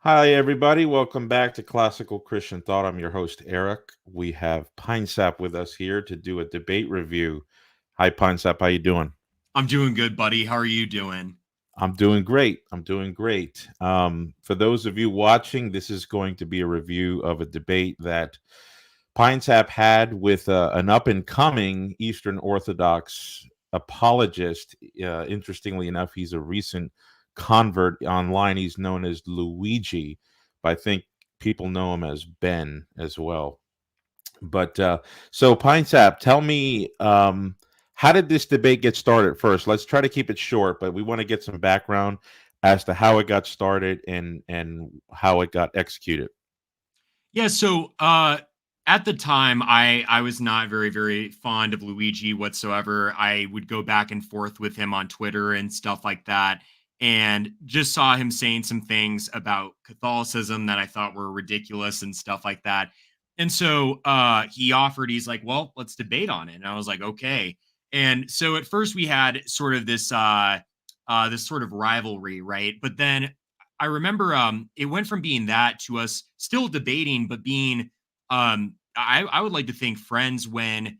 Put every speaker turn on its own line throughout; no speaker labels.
Hi, everybody. Welcome back to Classical Christian Thought. I'm your host, Eric. We have Pinesap with us here to do a debate review. Hi, Pinesap. How you doing?
I'm doing good, buddy. How are you doing?
I'm doing great. I'm doing great. For those of you watching, this is going to be a review of a debate that Pinesap had with an up-and-coming Eastern Orthodox apologist. Interestingly enough, he's a recent convert online. He's known as Luigi, but I think people know him as Ben as well. But so Pinesap, tell me, how did this debate get started first? Let's try to keep it short, but we want to get some background as to how it got started and how it got executed.
Yeah, so at the time I was not very fond of Luigi whatsoever. I would go back and forth with him on Twitter and stuff like that, and just saw him saying some things about Catholicism that I thought were ridiculous and stuff like that. And so he offered, he's like, "Well, let's debate on it." And I was like, "Okay." And so at first we had sort of this sort of rivalry, right? But then I remember it went from being that to us still debating, but being I would like to think friends when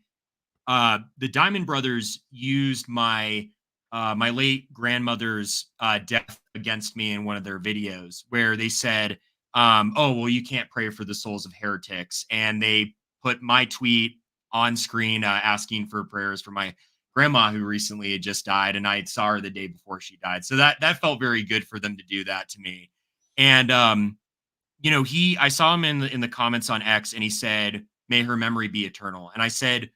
the Diamond Brothers used my late grandmother's death against me in one of their videos, where they said, "Oh, well, you can't pray for the souls of heretics," and they put my tweet on screen asking for prayers for my grandma who recently had just died, and I saw her the day before she died. So that felt very good for them to do that to me. And he I saw him in the comments on X, and he said, "May her memory be eternal." And I said,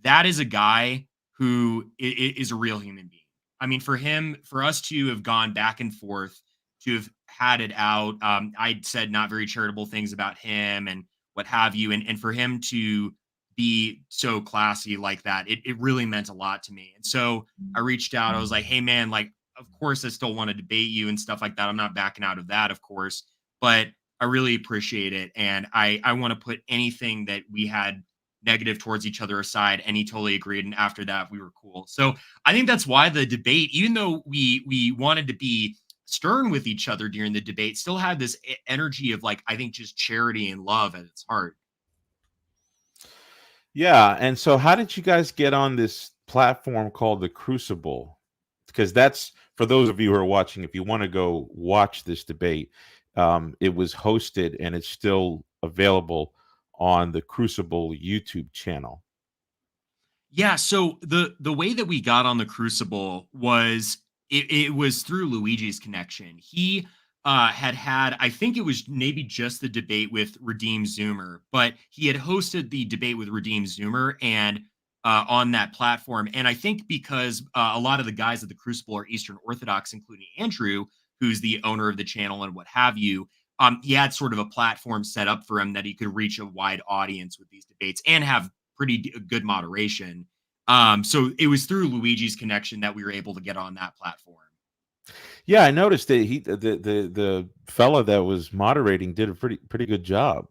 that is a guy who is a real human being. I mean, for us to have gone back and forth, to have had it out, I'd said not very charitable things about him and what have you, and for him to be so classy like that, it really meant a lot to me. And so I reached out. I was like, "Hey, man, like, of course, I still want to debate you and stuff like that. I'm not backing out of that, of course, but I really appreciate it, and I want to put anything that we had negative towards each other aside," and he totally agreed. And after that, we were cool. So I think that's why the debate, even though we wanted to be stern with each other during the debate, still had this energy of, like, I think just charity and love at its heart.
Yeah, and so how did you guys get on this platform called the Crucible? Because that's for those of you who are watching, if you want to go watch this debate, it was hosted and it's still available on the Crucible YouTube channel.
Yeah, so the way that we got on the Crucible was it was through Luigi's connection. He had I think it was maybe just the debate with Redeem Zoomer, but he had hosted the debate with Redeem Zoomer and on that platform. And I think because a lot of the guys at the Crucible are Eastern Orthodox, including Andrew, who's the owner of the channel and what have you. He had sort of a platform set up for him that he could reach a wide audience with these debates and have pretty good moderation. So it was through Luigi's connection that we were able to get on that platform.
Yeah, I noticed that the fella that was moderating did a pretty good job.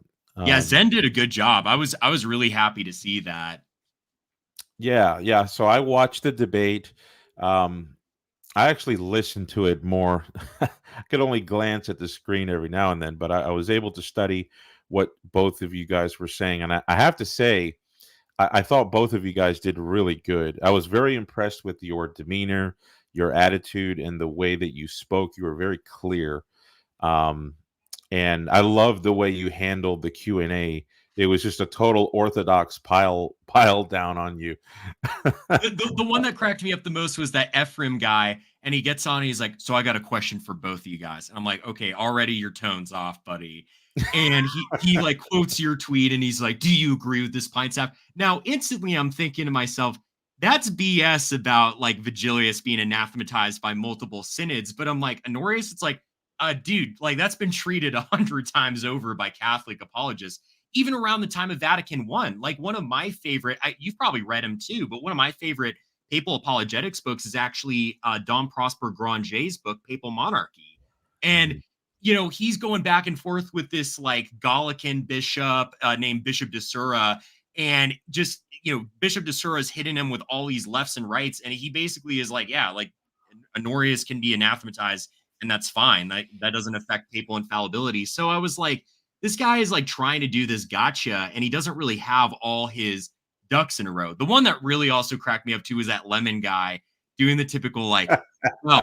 Yeah,
Um,
Zen did a good job. I was really happy to see that.
yeah, yeah. So I watched the debate. Um, I actually listened to it more. I could only glance at the screen every now and then, but I was able to study what both of you guys were saying. And I have to say, I thought both of you guys did really good. I was very impressed with your demeanor, your attitude, and the way that you spoke. You were very clear. Um, and I love the way you handled the Q&A. It was just a total orthodox pile down on you.
The one that cracked me up the most was that Ephraim guy, and he gets on, and he's like, "So I got a question for both of you guys." And I'm like, "Okay, already your tone's off, buddy." And he like quotes your tweet, and he's like, "Do you agree with this pint sap?" Now, instantly, I'm thinking to myself, that's BS about like Vigilius being anathematized by multiple synods. But I'm like, Honorius, it's like, dude, like that's been treated 100 times over by Catholic apologists even around the time of Vatican I. Like one of my favorite, you've probably read him too, but one of my favorite papal apologetics books is actually Dom Prosper Granger's book, Papal Monarchy. And,
Mhm.
he's going back and forth with this like Gallican bishop named Bishop de Sura. And just, Bishop de Sura is hitting him with all these lefts and rights. And he basically is like, yeah, like Honorius can be anathematized and that's fine. That doesn't affect papal infallibility. So I was like, this guy is like trying to do this gotcha, and he doesn't really have all his ducks in a row. The one that really also cracked me up too was that Lemon guy doing the typical like, well,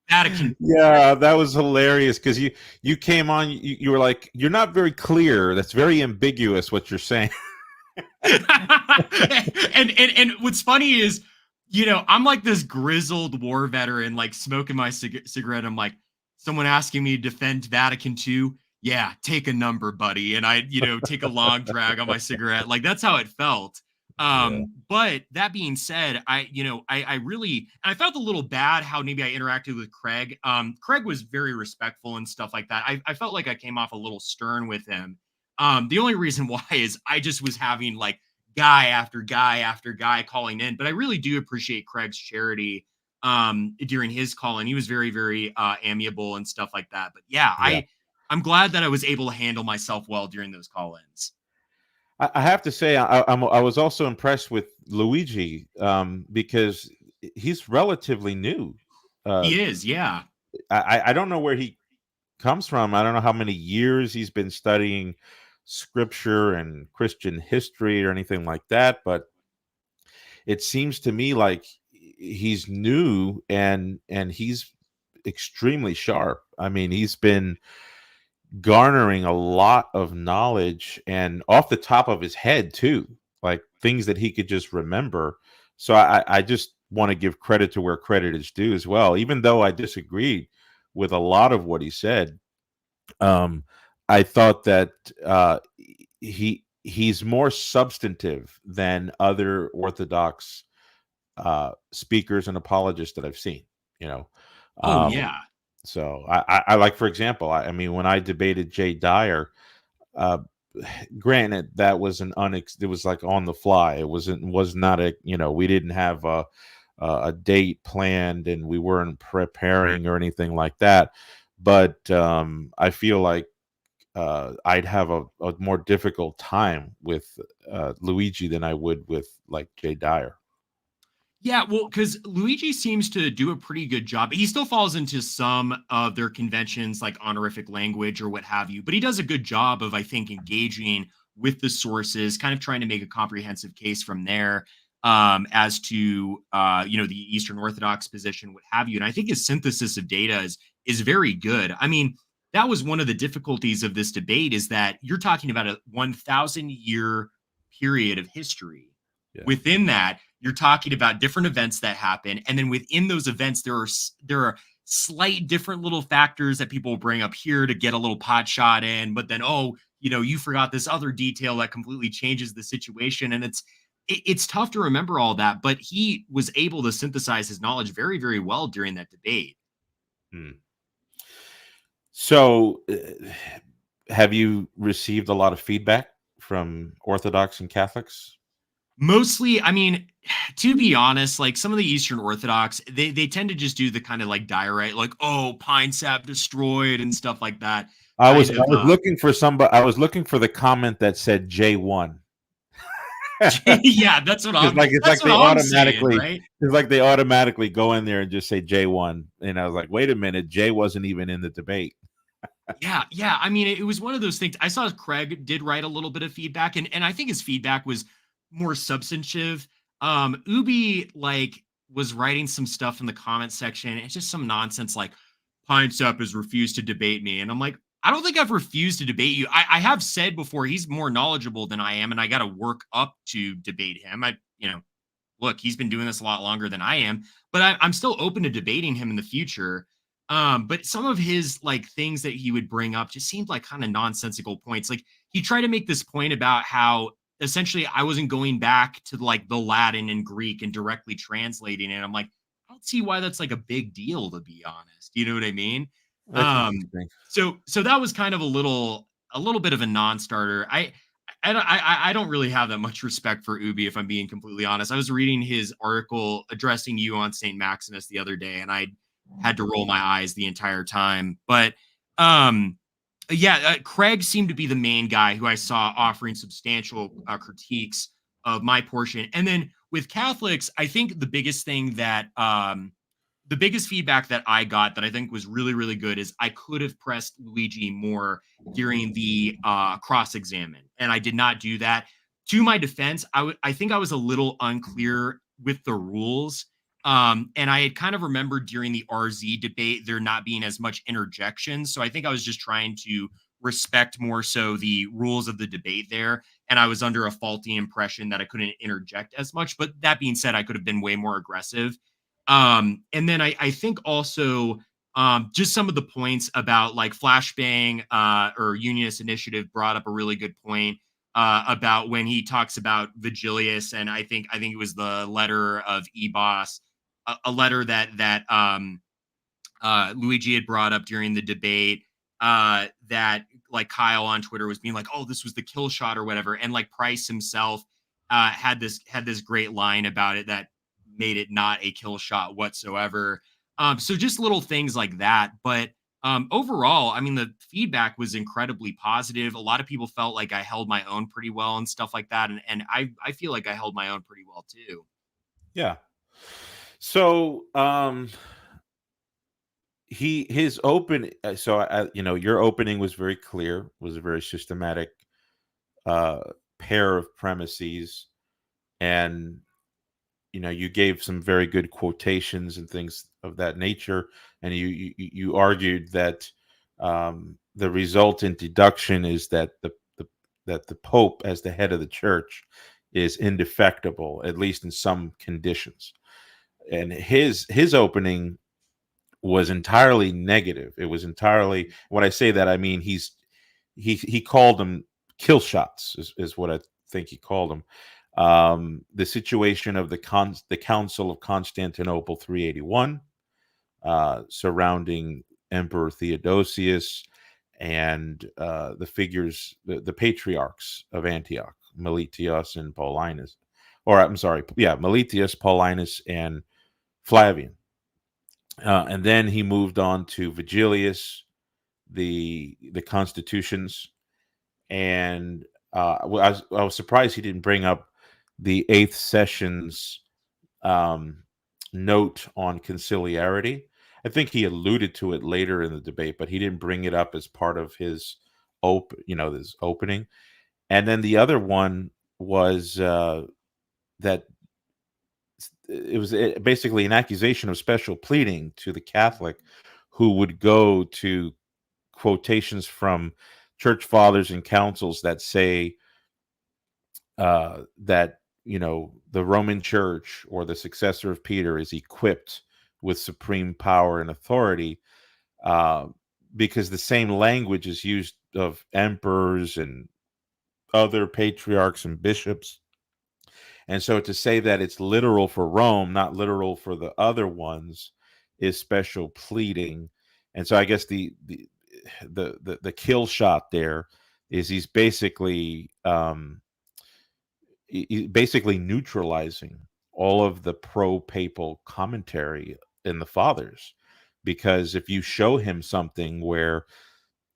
Vatican.
Yeah, that was hilarious because you came on, you were like, you're not very clear. That's very ambiguous what you're saying.
And what's funny is, I'm like this grizzled war veteran, like smoking my cigarette. I'm like, someone asking me to defend Vatican II. Yeah, take a number, buddy. And I, take a long drag on my cigarette. Like that's how it felt.
Yeah.
But that being said, I really, and I felt a little bad how maybe I interacted with Craig. Craig was very respectful and stuff like that. I felt like I came off a little stern with him. The only reason why is I just was having like guy after guy after guy calling in, but I really do appreciate Craig's charity during his call, and he was very, very amiable and stuff like that. But yeah,
Yeah.
I'm glad that I was able to handle myself well during those call-ins.
I have to say, I was also impressed with Luigi because he's relatively new. Uh,
He is, yeah.
I don't know where he comes from. I don't know how many years he's been studying scripture and Christian history or anything like that, but it seems to me like he's new and he's extremely sharp. I mean, he's been garnering a lot of knowledge and off the top of his head too, like things that he could just remember. So I just want to give credit to where credit is due as well, even though I disagreed with a lot of what he said. I thought that he's more substantive than other Orthodox speakers and apologists that I've seen. You know,
Oh,
um,
yeah.
so I like, for example, I mean, when I debated Jay Dyer, uh, granted that was it was like on the fly. It was not a, we didn't have a date planned and we weren't preparing or anything like that. But I feel like I'd have a more difficult time with Luigi than I would with like Jay Dyer.
Yeah, well, because Luigi seems to do a pretty good job. He still falls into some of their conventions, like honorific language or what have you, but he does a good job of, I think, engaging with the sources, kind of trying to make a comprehensive case from there as to the Eastern Orthodox position, what have you. And I think his synthesis of data is very good. I mean, that was one of the difficulties of this debate is that you're talking about a 1,000-year period of history.
Yeah.
Within that, you're talking about different events that happen, and then within those events there are slight different little factors that people bring up here to get a little pot shot in, but then, oh, you forgot this other detail that completely changes the situation, and it's tough to remember all that, but he was able to synthesize his knowledge very, very well during that debate.
Hmm. So, have you received a lot of feedback from Orthodox and Catholics?
Mostly, I mean, to be honest, like some of the Eastern Orthodox, they tend to just do the kind of like diorite, like, oh, Pinesap destroyed and stuff like that.
I
Kind of
was looking for somebody. I was looking for the comment that said J1.
yeah,
It's
that's
like
what
they
I'm saying,
automatically
right?
it's like they automatically go in there and just say J1, and I was like, wait a minute, Jay wasn't even in the debate.
Yeah, yeah. I mean, it was one of those things. I saw Craig did write a little bit of feedback, and I think his feedback was more substantive. Ubi like was writing some stuff in the comment section. It's just some nonsense like Pine Sup has refused to debate me. And I'm like, I don't think I've refused to debate you. I have said before he's more knowledgeable than I am, and I gotta work up to debate him. Look, he's been doing this a lot longer than I am, but I'm still open to debating him in the future. But some of his like things that he would bring up just seemed like kind of nonsensical points. Like he tried to make this point about how essentially I wasn't going back to like the Latin and Greek and directly translating it. I'm like, I don't see why that's like a big deal, to be honest. You know what I mean?
That's
Um,
interesting.
so that was kind of a little bit of a non-starter. I don't really have that much respect for Ubi, if I'm being completely honest. I was reading his article addressing you on St. Maximus the other day, and I had to roll my eyes the entire time. But yeah, Craig seemed to be the main guy who I saw offering substantial critiques of my portion. And then with Catholics, I think the biggest thing that the biggest feedback that I got that I think was really, really good is I could have pressed Luigi more during the cross examine, and I did not do that. To my defense, I think I was a little unclear with the rules. And I had kind of remembered during the RZ debate there not being as much interjection. So I think I was just trying to respect more so the rules of the debate there. And I was under a faulty impression that I couldn't interject as much. But that being said, I could have been way more aggressive. And then I think also just some of the points about like flashbang or unionist initiative brought up a really good point about when he talks about Vigilius, and I think it was the letter of Ebos, a letter that Luigi had brought up during the debate, that like Kyle on Twitter was being like, "Oh, this was the kill shot" or whatever, and like Price himself had this great line about it that made it not a kill shot whatsoever. So just little things like that, but overall, I mean, the feedback was incredibly positive. A lot of people felt like I held my own pretty well and stuff like that, and I feel like I held my own pretty well too.
Yeah. So his open so your opening was very clear, was a very systematic uh pair of premises, and you gave some very good quotations and things of that nature, and you argued that the resultant deduction is that the Pope, as the head of the church, is indefectible, at least in some conditions. And his opening was entirely negative. It was entirely, when I say that, I mean he called them kill shots, is what I think he called them. The situation of the Council of Constantinople 381, surrounding Emperor Theodosius, and the figures, the patriarchs of Antioch, Meletius and Paulinus, or I'm sorry, yeah, Meletius, Paulinus, and Flavian. And then he moved on to Vigilius, the constitutions, and I was surprised he didn't bring up the eighth session's um, note on conciliarity. I think he alluded to it later in the debate, but he didn't bring it up as part of his this opening. And then the other one was that it was basically an accusation of special pleading to the Catholic, who would go to quotations from church fathers and councils that say that the Roman Church, or the successor of Peter, is equipped with supreme power and authority, uh, because the same language is used of emperors and other patriarchs and bishops. And so to say that it's literal for Rome, not literal for the other ones, is special pleading. And so I guess the kill shot there is he's basically neutralizing all of the pro-papal commentary in the fathers, because if you show him something where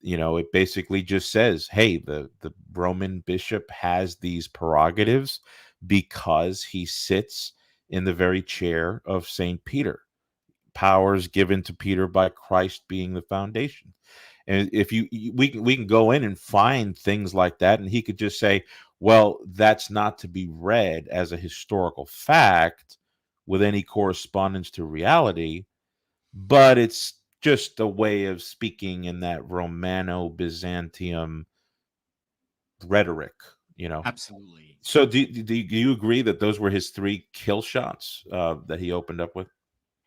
it basically just says, hey, the Roman bishop has these prerogatives because he sits in the very chair of Saint Peter, powers given to Peter by Christ being the foundation. And if we can go in and find things like that, and he could just say, well, that's not to be read as a historical fact with any correspondence to reality, but it's just a way of speaking in that Romano-Byzantium rhetoric, you know.
Absolutely.
So do you agree that those were his three kill shots that he opened up with?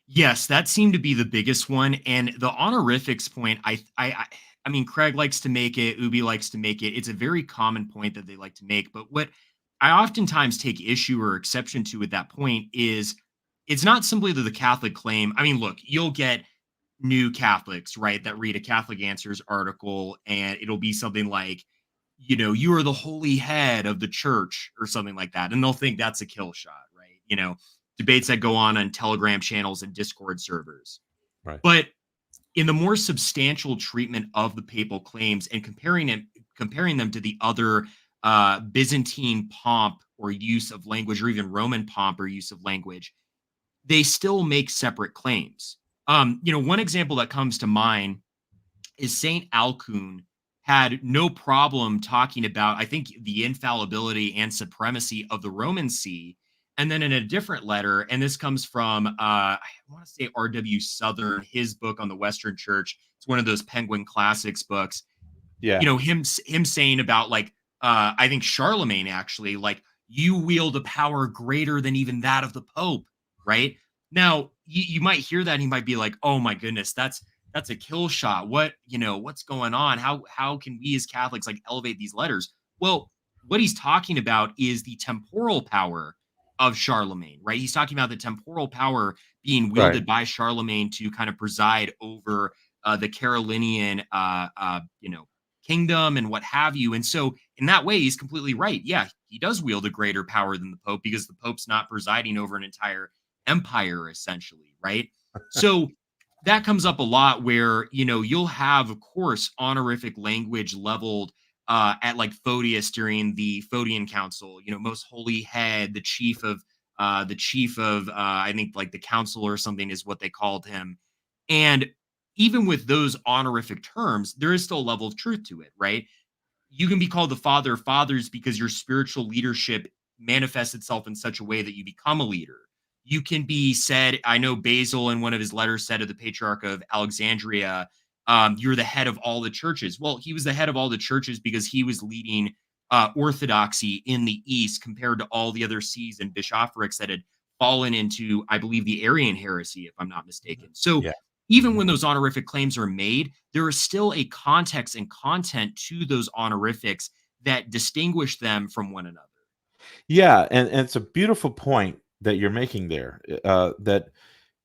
Yes, that seemed to be the biggest one, and the honorifics point, I mean, Craig likes to make it, Ubi likes to make it. It's a very common point that they like to make, but what I oftentimes take issue or exception to at that point is it's not simply that the Catholic claim. I mean, look, you'll get new Catholics, right, that read a Catholic Answers article, and it'll be something like, you are the holy head of the church or something like that. And they'll think that's a kill shot, right? Debates that go on Telegram channels and Discord servers.
Right.
But in the more substantial treatment of the papal claims and comparing them to the other Byzantine pomp or use of language, or even Roman pomp or use of language, they still make separate claims. One example that comes to mind is Saint Alcuin had no problem talking about, I think, the infallibility and supremacy of the Roman See. And then in a different letter, and this comes from, I want to say R.W. Southern, his book on the Western Church. It's one of those Penguin Classics books.
Yeah.
Him saying about like, I think Charlemagne actually, like, you wield a power greater than even that of the Pope, right? Now, you might hear that and you might be like, oh my goodness, that's a kill shot. What's going on? How can we as Catholics like elevate these letters? Well, what he's talking about is the temporal power of Charlemagne, right? He's talking about the temporal power being
Right.
wielded by Charlemagne to kind of preside over the Carolinian, kingdom and what have you. And so, in that way, he's completely right. Yeah, he does wield a greater power than the Pope because the Pope's not presiding over an entire empire, essentially, right? So, that comes up a lot where, you'll have, of course, honorific language leveled at like Photius during the Photian Council, most holy head, the chief of I think like the council or something is what they called him. And even with those honorific terms, there is still a level of truth to it, right? You can be called the father of fathers because your spiritual leadership manifests itself in such a way that you become a leader. You can be said, I know Basil in one of his letters said to the Patriarch of Alexandria, you're the head of all the churches. Well, he was the head of all the churches because he was leading orthodoxy in the East compared to all the other sees and bishoprics that had fallen into, I believe, the Arian heresy, if I'm not mistaken. So
Yeah.
even when those honorific claims are made, there is still a context and content to those honorifics that distinguish them from one another.
Yeah, and it's a beautiful point that you're making there. That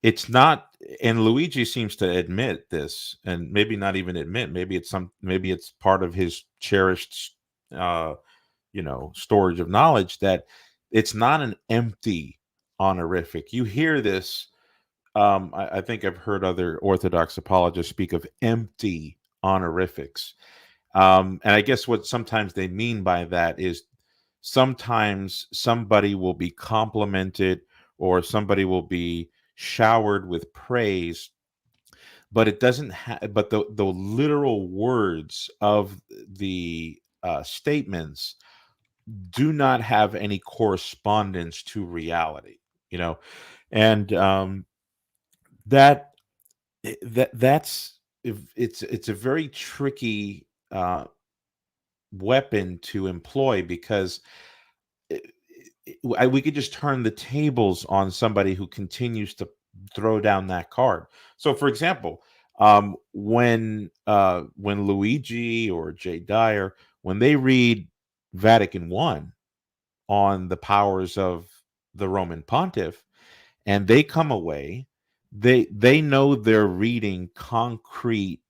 it's not, and Luigi seems to admit this, and maybe not even admit. Maybe it's part of his cherished, uh, storage of knowledge that it's not an empty honorific. You hear this. I think I've heard other Orthodox apologists speak of empty honorifics. And I guess what sometimes they mean by that is sometimes somebody will be complimented or somebody will be showered with praise, but it doesn't have, but the literal words of the statements do not have any correspondence to reality, you know, and that that's if it's a very tricky weapon to employ because we could just turn the tables on somebody who continues to throw down that card. So, for example, when Luigi or Jay Dyer, when they read Vatican I on the powers of the Roman Pontiff, and they come away, they know they're reading concrete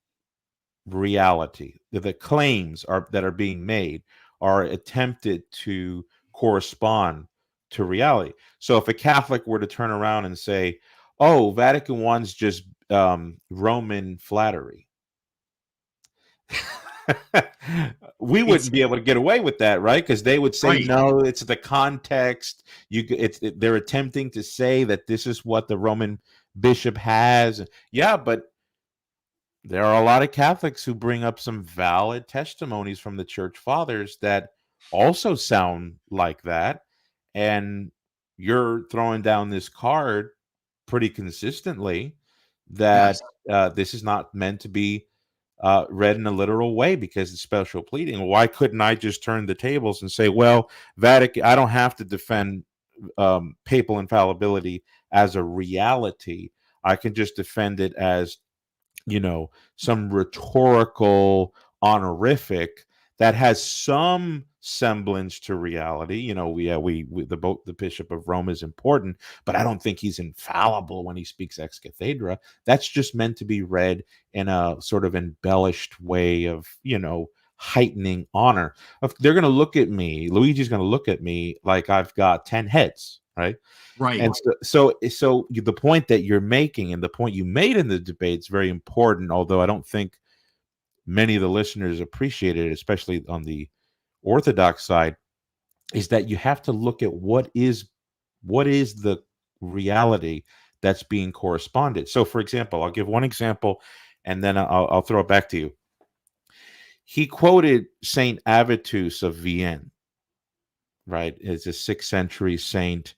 reality. The claims that are being made are attempted to correspond to reality. So if a Catholic were to turn around and say, "Oh, Vatican I's just Roman flattery," we
It's
wouldn't be able to get away with that, right? Because they would say,
right.
"No, it's the context. They're attempting to say that this is what the Roman bishop has." Yeah, but there are a lot of Catholics who bring up some valid testimonies from the church fathers that also sound like that. And you're throwing down this card pretty consistently that
Yes.
this is not meant to be read in a literal way because it's special pleading. Why couldn't I just turn the tables and say, well, Vatican, I don't have to defend papal infallibility as a reality. I can just defend it as some rhetorical honorific that has some semblance to reality. We the Bishop of Rome is important, but I don't think he's infallible when he speaks ex cathedra. That's just meant to be read in a sort of embellished way of heightening honor. If they're going to look at me, Luigi's going to look at me like I've got 10 heads, right?
Right.
And so the point that you're making and the point you made in the debate is very important, although I don't think many of the listeners appreciate it, especially on the Orthodox side, is that you have to look at what is the reality that's being corresponded. So, for example, I'll give one example, and then I'll throw it back to you. He quoted Saint Avitus of Vienne, right? It's a 6th century saint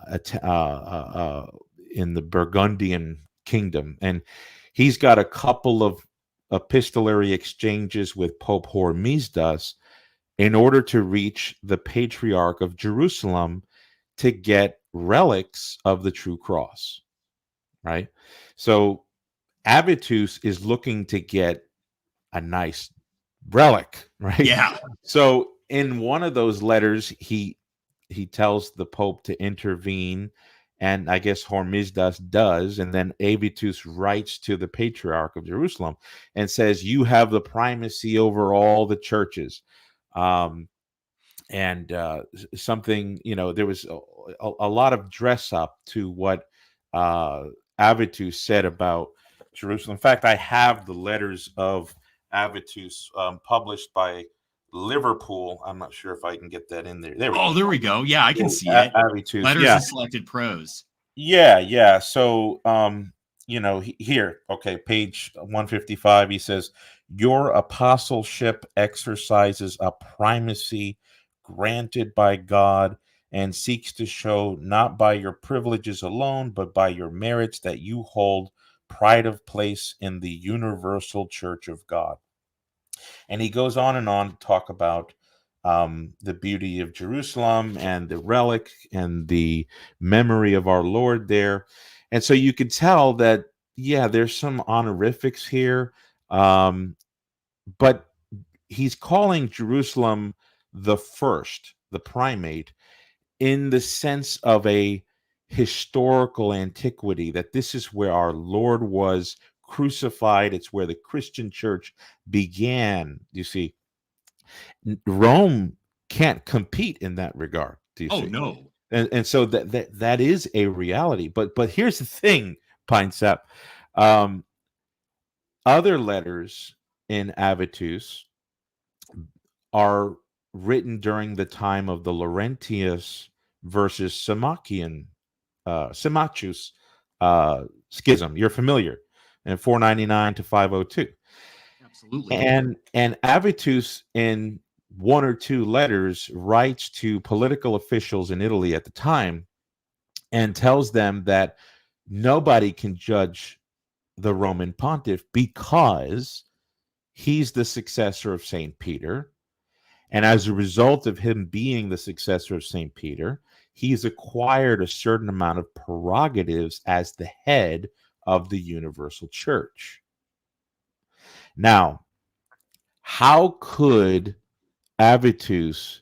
uh, uh, uh, in the Burgundian kingdom, and he's got a couple of epistolary exchanges with Pope Hormisdas in order to reach the Patriarch of Jerusalem to get relics of the true cross, right? So Avitus is looking to get a nice relic, right?
Yeah.
So in one of those letters, he tells the Pope to intervene, and I guess Hormisdas does, and then Avitus writes to the Patriarch of Jerusalem and says, "You have the primacy over all the churches." Um, and something, there was a lot of dress up to what Avitus said about Jerusalem. In fact, I have the letters of Avitus published by Liverpool. I'm not sure if I can get that in there. There we
Oh,
go.
there we go. Yeah, I can see it.
Avitus,
Letters
yeah.
and selected prose.
Yeah. So, here, okay, page 155, he says, "Your apostleship exercises a primacy granted by God and seeks to show not by your privileges alone, but by your merits that you hold pride of place in the universal church of God." And he goes on and on to talk about the beauty of Jerusalem and the relic and the memory of our Lord there. And so you could tell that, yeah, there's some honorifics here, but he's calling Jerusalem the first, the primate, in the sense of a historical antiquity, that this is where our Lord was crucified. It's where the Christian church began. You see, Rome can't compete in that regard. Do you
Oh
see?
no.
And so that is a reality. But here's the thing, Pinesap. Um, Other letters in Avitus are written during the time of the Laurentius versus Symmachus schism. You're familiar, in 499 to 502.
Absolutely.
And Avitus, in one or two letters, writes to political officials in Italy at the time and tells them that nobody can judge the Roman pontiff because he's the successor of St. Peter. And as a result of him being the successor of St. Peter, he's acquired a certain amount of prerogatives as the head of the universal church. Now, how could Avitus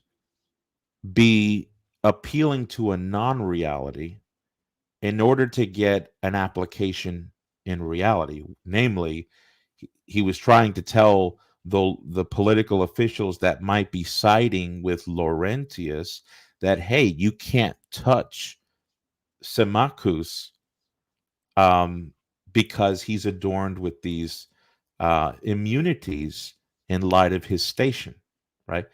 be appealing to a non-reality in order to get an application in reality? Namely, he was trying to tell the political officials that might be siding with Laurentius that, hey, you can't touch Symmachus um, because he's adorned with these immunities in light of his station, right?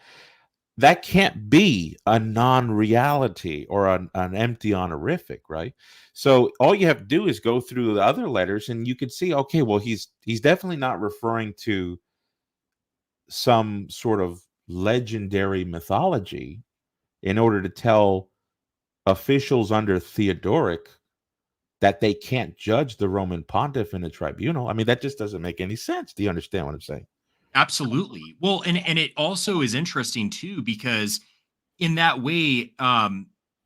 That can't be a non-reality or an empty honorific, right? So all you have to do is go through the other letters, and you can see, okay, well, he's definitely not referring to some sort of legendary mythology in order to tell officials under Theodoric that they can't judge the Roman pontiff in a tribunal. I mean, that just doesn't make any sense. Do you understand what I'm saying?
Absolutely. Well, and it also is interesting too because in that way,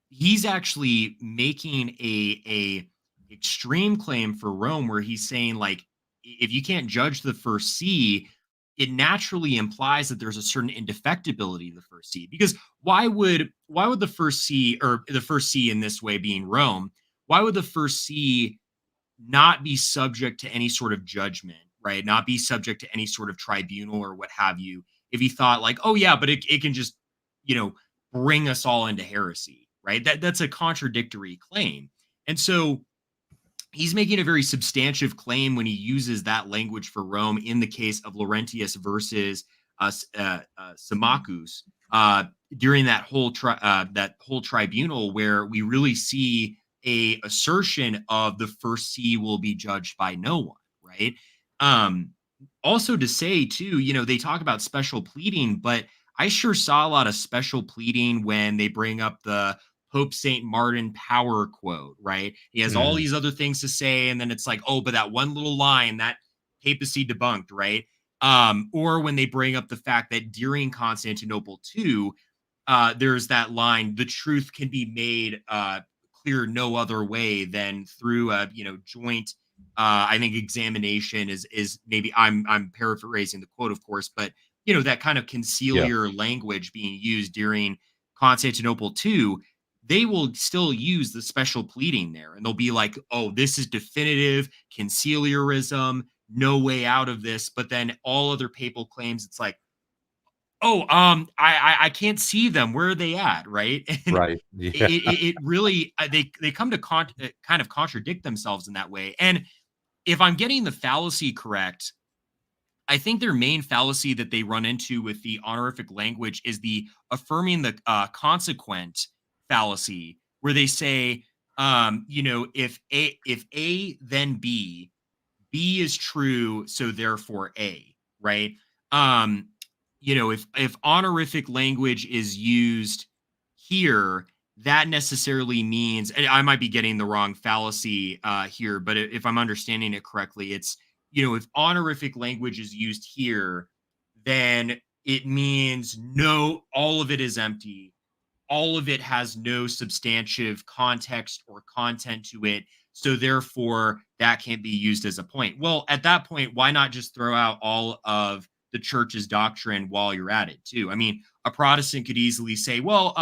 he's actually making a extreme claim for Rome, where he's saying like, if you can't judge the first see, it naturally implies that there's a certain indefectibility in the first see. Because why would the first see, or the first see in this way being Rome, why would the first see not be subject to any sort of judgment, right? Not be subject to any sort of tribunal or what have you. If he thought like, oh yeah, but it can just, you know, bring us all into heresy, right? That's a contradictory claim. And so he's making a very substantive claim when he uses that language for Rome in the case of Laurentius versus Symmachus during that whole tribunal, where we really see a assertion of the first see will be judged by no one, right? Um, Also to say too, they talk about special pleading, but I sure saw a lot of special pleading when they bring up the Pope St. Martin power quote, right? He has all
Mhm.
these other things to say, and then it's like, oh, but that one little line, that papacy debunked, right? Or when they bring up the fact that during Constantinople too, there's that line, the truth can be made clear no other way than through a joint I think examination is maybe I'm paraphrasing the quote, of course, but that kind of
Yeah.
conciliar language being used during Constantinople too, they will still use the special pleading there, and they'll be like, "Oh, this is definitive conciliarism, no way out of this." But then all other papal claims, it's like, "Oh, I can't see them. Where are they at?" Right? And
Right. Yeah.
it really they come to kind of contradict themselves in that way. And if I'm getting the fallacy correct, I think their main fallacy that they run into with the honorific language is the affirming the consequent fallacy, where they say, if A then B, B is true, so therefore A, right? Um, if honorific language is used here, that necessarily means, and I might be getting the wrong fallacy here, but if I'm understanding it correctly, it's if honorific language is used here, then it means no, all of it is empty, all of it has no substantive context or content to it. So therefore, that can't be used as a point. Well, at that point, why not just throw out all of the church's doctrine while you're at it, too? I mean, a Protestant could easily say, well,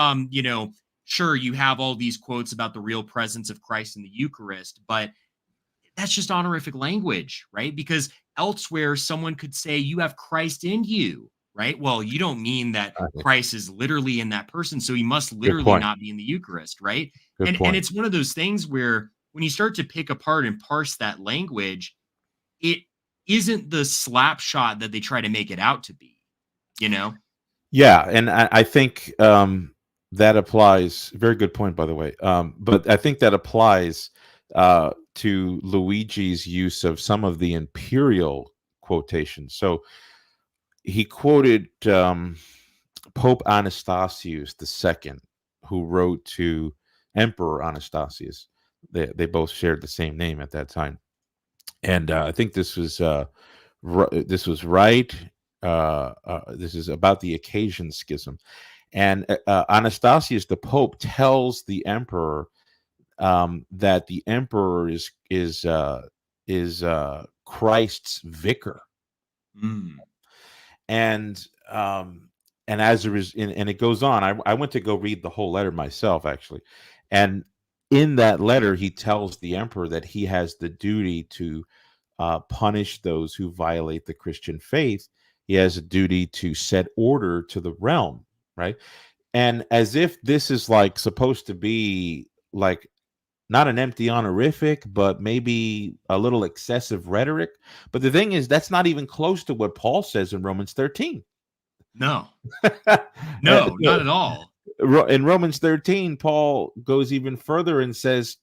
sure, you have all these quotes about the real presence of Christ in the Eucharist, but that's just honorific language, right? Because elsewhere, someone could say, you have Christ in you, right? Well, you don't mean that
Right.
Christ is literally in that person, so he must
Good
literally
point.
not be in the Eucharist, right?
Good
And
point.
it's one of those things where when you start to pick apart and parse that language, it isn't the slap shot that they try to make it out to be, you know?
Yeah, and I think that applies. Very good point, by the way. But I think that applies to Luigi's use of some of the imperial quotations. So he quoted Pope Anastasius II, who wrote to Emperor Anastasius. They both shared the same name at that time, and I think this was right. This is about the occasion schism, and Anastasius, the Pope, tells the Emperor that the Emperor is Christ's vicar,
Mm.
and as a and it goes on. I went to go read the whole letter myself, actually, and in that letter he tells the Emperor that he has the duty to punish those who violate the Christian faith. He has a duty to set order to the realm, right? And as if this is like supposed to be like not an empty honorific, but maybe a little excessive rhetoric. But the thing is, that's not even close to what Paul says in Romans 13.
No, no, not
So,
at all.
in Romans 13, Paul goes even further and says,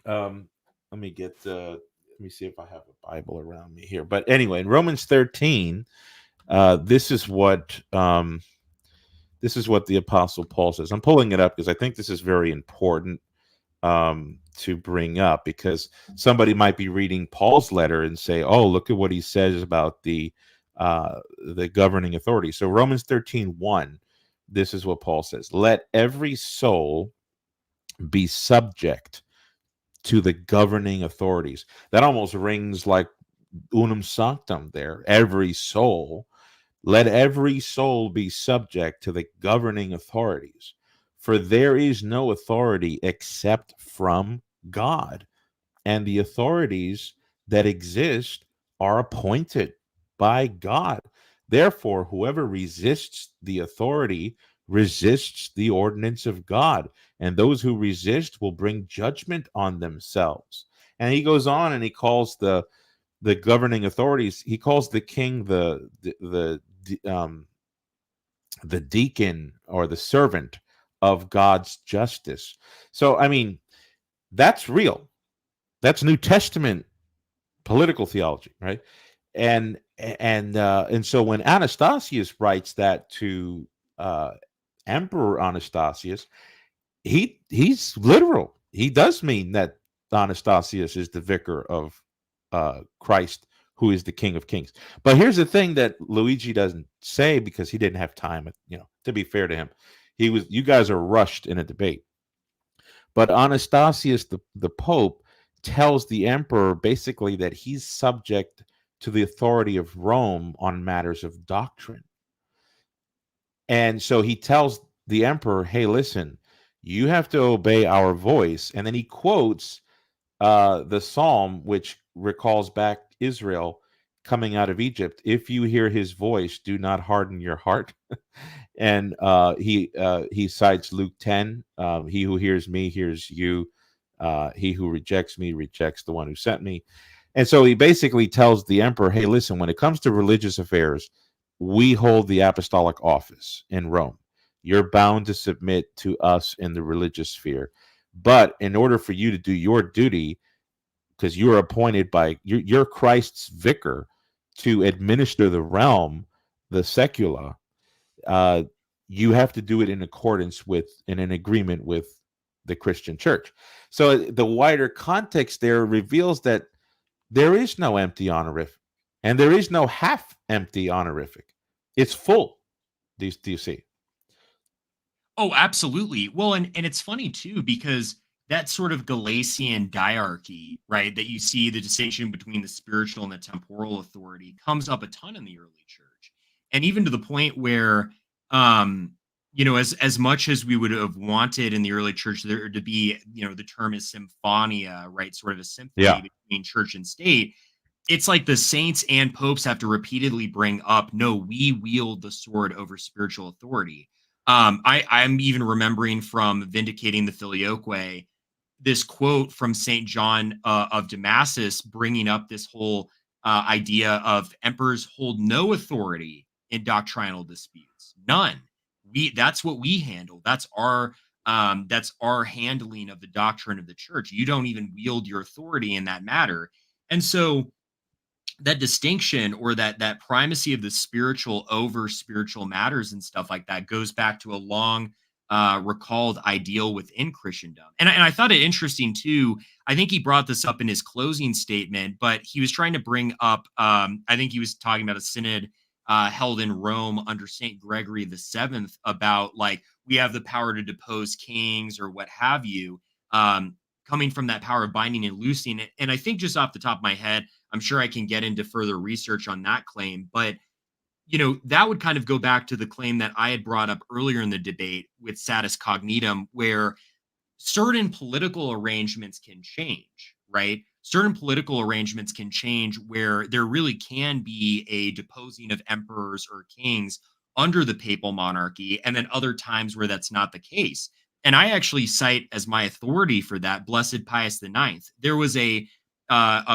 um, let me get let me see if I have a Bible around me here. But anyway, in Romans 13, this is what the Apostle Paul says. I'm pulling it up because I think this is very important to bring up, because somebody might be reading Paul's letter and say, "Oh, look at what he says about the governing authority." So Romans 13:1, this is what Paul says: "Let every soul be subject to the governing authorities." That almost rings like unum sanctum there. Every soul. Let every soul be subject to the governing authorities, for there is no authority except from God, and the authorities that exist are appointed by God. Therefore, whoever resists the authority resists the ordinance of God, and those who resist will bring judgment on themselves. And he goes on and he calls the governing authorities. He calls the king the deacon or the servant of God's justice. So, I mean, That's real. That's New Testament political theology, right? And so when Anastasius writes that to uh, Emperor Anastasius, he's literal. He does mean that Anastasius is the vicar of Christ, who is the King of Kings. But here's the thing that Luigi doesn't say, because he didn't have time. To be fair to him, you guys are rushed in a debate. But Anastasius, the Pope, tells the emperor basically that he's subject to the authority of Rome on matters of doctrine. And so he tells the emperor, hey, listen, you have to obey our voice. And then he quotes the psalm, which recalls back Israel coming out of Egypt. If you hear his voice, do not harden your heart. And he cites Luke 10. He who hears me hears you. He who rejects me rejects the one who sent me. And so he basically tells the emperor, hey, listen, when it comes to religious affairs, we hold the apostolic office in Rome. You're bound to submit to us in the religious sphere. But in order for you to do your duty, because you're appointed by, you're Christ's vicar to administer the realm, the secula, uh, you have to do it in accordance with, in an agreement with the Christian church. So the wider context there reveals that there is no empty honorific, and there is no half empty honorific. It's full. Do you see?
Oh, absolutely. Well, and it's funny too, because that sort of Galatian diarchy, right, that you see the distinction between the spiritual and the temporal authority comes up a ton in the early church. And even to the point where um as much as we would have wanted in the early church there to be, the term is symphonia, right, sort of a symphony
Yeah.
between church and state. It's like the saints and popes have to repeatedly bring up, no, we wield the sword over spiritual authority. I'm even remembering from Vindicating the Filioque this quote from Saint John of Damascus, bringing up this whole idea of emperors hold no authority in doctrinal disputes, none. That's what we handle. That's our handling of the doctrine of the church. You don't even wield your authority in that matter. And so that distinction, or that primacy of the spiritual over spiritual matters and stuff like that, goes back to a long recalled ideal within Christendom. And I thought it interesting too. I think he brought this up in his closing statement, but he was trying to bring up, I think he was talking about a synod held in Rome under St. Gregory the Seventh, about like, we have the power to depose kings or what have you, coming from that power of binding and loosing. And I think, just off the top of my head, I'm sure I can get into further research on that claim, but that would kind of go back to the claim that I had brought up earlier in the debate with Satis Cognitum, where certain political arrangements can change, right? Certain political arrangements can change where there really can be a deposing of emperors or kings under the papal monarchy, and then other times where that's not the case. And I actually cite as my authority for that Blessed Pius the Ninth. There was a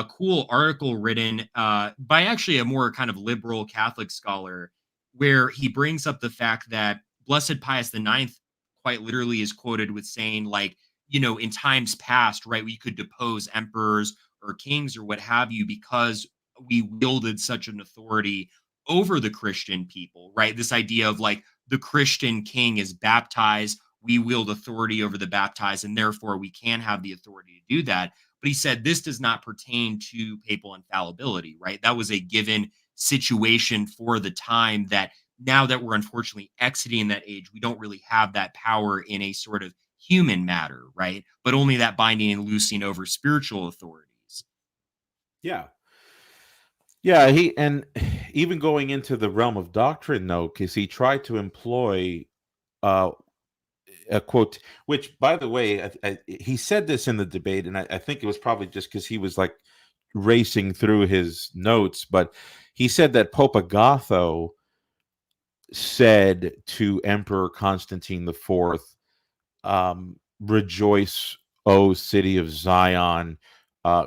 cool article written by actually a more kind of liberal Catholic scholar, where he brings up the fact that Blessed Pius the Ninth quite literally is quoted with saying, like, in times past, right, we could depose emperors or kings or what have you because we wielded such an authority over the Christian people, right? This idea of like, the Christian king is baptized, we wield authority over the baptized, and therefore we can have the authority to do that. But he said this does not pertain to papal infallibility, right? That was a given situation for the time, that now that we're unfortunately exiting that age, we don't really have that power in a sort of human matter, right? But only that binding and loosing over spiritual authorities.
Yeah. Yeah, and even going into the realm of doctrine, though, because he tried to employ uh, a quote, which, by the way, he said this in the debate, and I think it was probably just because he was like racing through his notes, but he said that Pope Agatho said to Emperor Constantine the Fourth, "Rejoice, O city of Zion!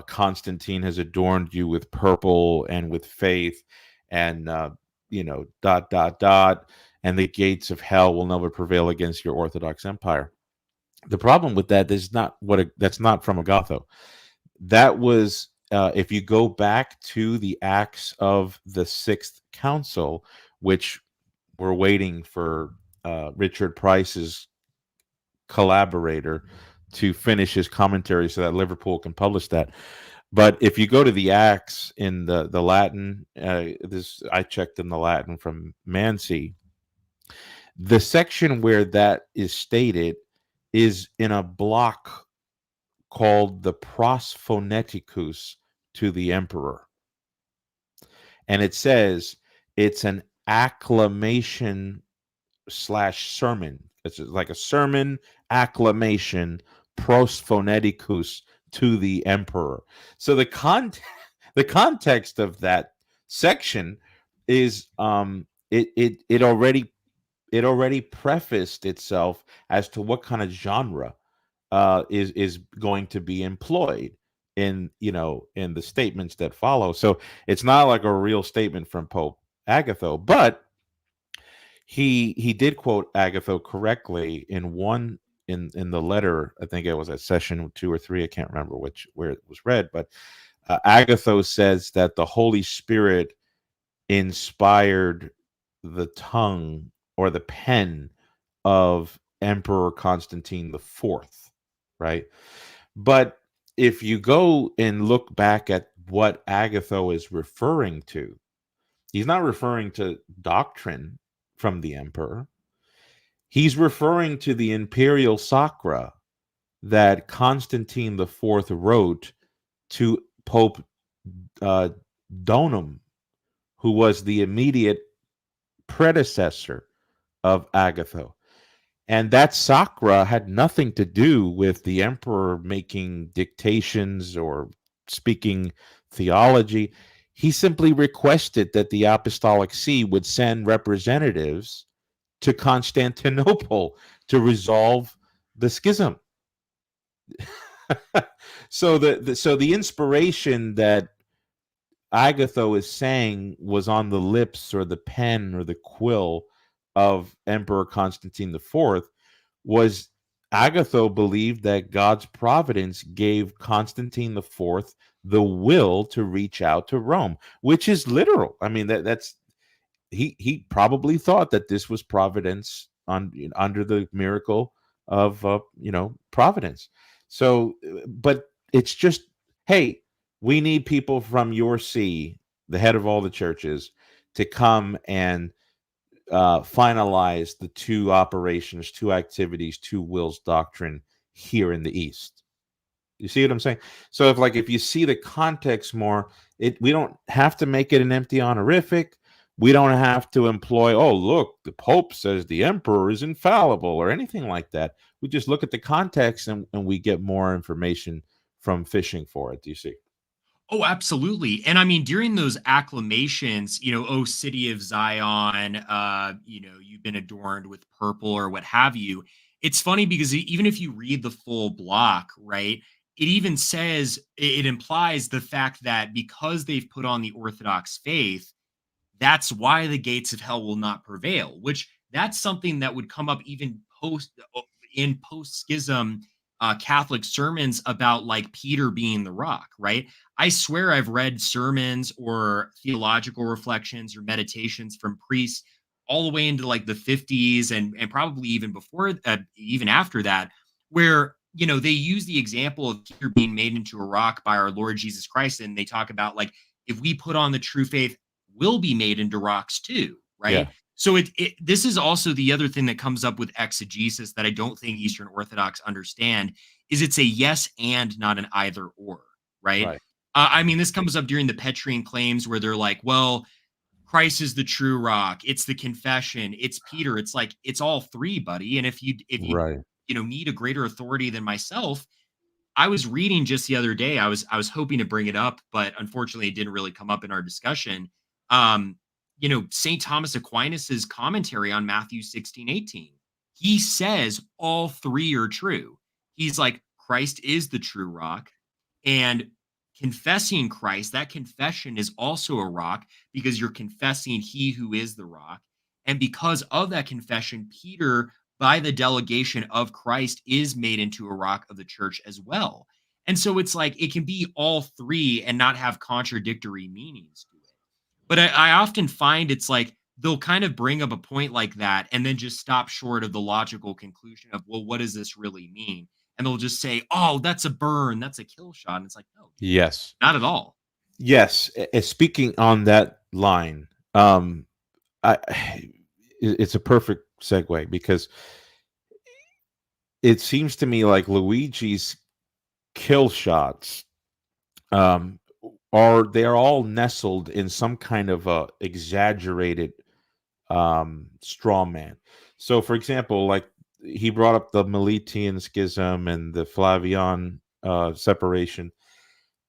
Constantine has adorned you with purple and with faith, and dot dot dot, and the gates of hell will never prevail against your Orthodox Empire." The problem with that is not that's not from Agatho. That was if you go back to the Acts of the Sixth Council, which we're waiting for Richard Price's collaborator to finish his commentary so that Liverpool can publish that. But if you go to the Acts in the Latin, this I checked in the Latin from Mansi, the section where that is stated is in a block called the Pros Phoneticus to the emperor. And it says it's an acclamation slash sermon. It's like a sermon acclamation pros phoneticus to the emperor. So the context of that section is it already prefaced itself as to what kind of genre is going to be employed in in the statements that follow. So it's not like a real statement from Pope Agatho, but he did quote Agatho correctly in one in the letter. I think it was at session 2 or 3. I can't remember where it was read, but Agatho says that the Holy Spirit inspired the tongue or the pen of Emperor Constantine the Fourth, right? But if you go and look back at what Agatho is referring to, he's not referring to doctrine from the emperor. He's referring to the imperial sacra that Constantine the Fourth wrote to Pope Donum, who was the immediate predecessor of Agatho. And that sacra had nothing to do with the emperor making dictations or speaking theology. He simply requested that the Apostolic See would send representatives to Constantinople to resolve the schism. So the inspiration that Agatho is saying was on the lips or the pen or the quill of Emperor Constantine IV was Agatho believed that God's providence gave Constantine IV the will to reach out to Rome, which is literal. I mean, that's he probably thought that this was providence under the miracle of providence. So, but it's just, hey, we need people from your see, the head of all the churches, to come and finalize the two operations, two activities, two wills doctrine here in the East. You see what I'm saying? So if you see the context more, we don't have to make it an empty honorific. We don't have to employ, oh, look, the Pope says the emperor is infallible or anything like that. We just look at the context and we get more information from fishing for it. Do you see?
Oh, absolutely. And I mean, during those acclamations, oh, city of Zion, you've been adorned with purple or what have you. It's funny because even if you read the full block, right, it even says, it implies the fact that because they've put on the Orthodox faith, that's why the gates of hell will not prevail, which that's something that would come up even post schism Catholic sermons about like Peter being the rock, right? I swear I've read sermons or theological reflections or meditations from priests all the way into like the 50s and probably even before, even after that, where they use the example of Peter being made into a rock by our Lord Jesus Christ, and they talk about like if we put on the true faith, will be made into rocks too, right?
Yeah.
So this is also the other thing that comes up with exegesis that I don't think Eastern Orthodox understand is it's a yes and not an either or, right?
Right.
I mean, this comes up during the Petrine claims where they're like, well, Christ is the true rock. It's the confession. It's Peter. It's like it's all three, buddy. And if you
Right.
need a greater authority than myself, I was reading just the other day. I was hoping to bring it up, but unfortunately, it didn't really come up in our discussion. Um, St. Thomas Aquinas's commentary on Matthew 16:18. He says all three are true. He's like, Christ is the true rock, and confessing Christ, that confession is also a rock because you're confessing he who is the rock. And because of that confession, Peter by the delegation of Christ is made into a rock of the church as well. And so it's like it can be all three and not have contradictory meanings to it. But I often find it's like they'll kind of bring up a point like that and then just stop short of the logical conclusion of, well, what does this really mean? And they'll just say, oh, that's a burn, that's a kill shot. And it's like, no, dude,
Yes.
not at all.
Yes. Speaking on that line, I, it's a perfect segue because it seems to me like Luigi's kill shots um, they're all nestled in some kind of a exaggerated straw man. So, for example, like he brought up the Melitian schism and the Flavian separation,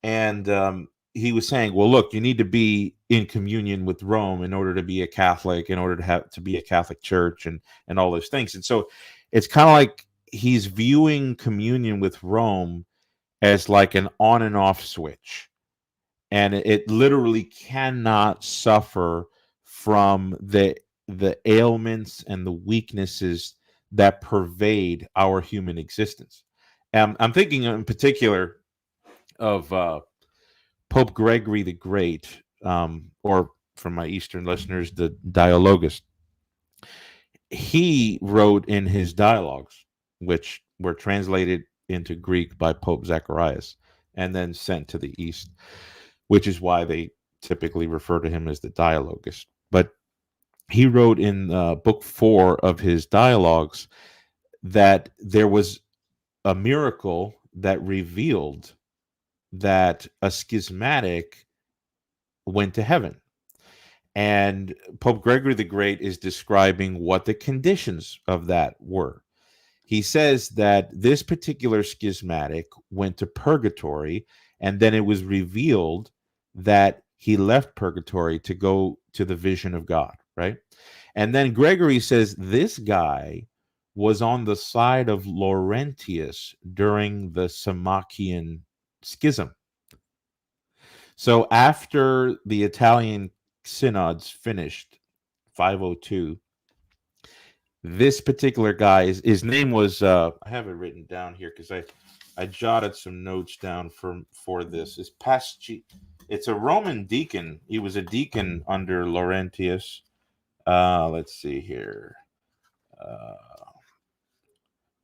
and he was saying, "Well, look, you need to be in communion with Rome in order to be a Catholic, in order to have to be a Catholic church, and all those things." And so, it's kind of like he's viewing communion with Rome as like an on and off switch, and it literally cannot suffer from the ailments and the weaknesses that pervade our human existence. I'm thinking in particular of Pope Gregory the Great, or for my Eastern listeners, the Dialogus. He wrote in his dialogues, which were translated into Greek by Pope Zacharias and then sent to the East, which is why they typically refer to him as the Dialogus. But he wrote in book 4 of his dialogues that there was a miracle that revealed that a schismatic went to heaven. And Pope Gregory the Great is describing what the conditions of that were. He says that this particular schismatic went to purgatory, and then it was revealed that he left purgatory to go to the vision of God, right? And then Gregory says this guy was on the side of Laurentius during the Samakian schism. So after the Italian synods finished, 502, this particular guy, his name was I have it written down here because I jotted some notes down for this. Is Pasci? It's a Roman deacon. He was a deacon under Laurentius. Let's see here. Uh,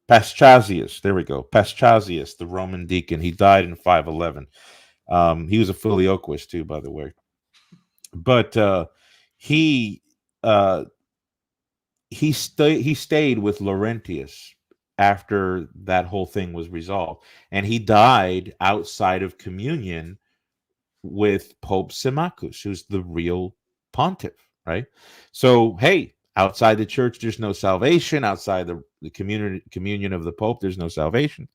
Paschasius. There we go. Paschasius, the Roman deacon. He died in 511. He was a filioquist too, by the way. But he uh, he stayed with Laurentius after that whole thing was resolved, and he died outside of communion with Pope Symmachus, who's the real pontiff, right? So, hey, outside the church, there's no salvation. Outside the communion of the Pope, there's no salvation.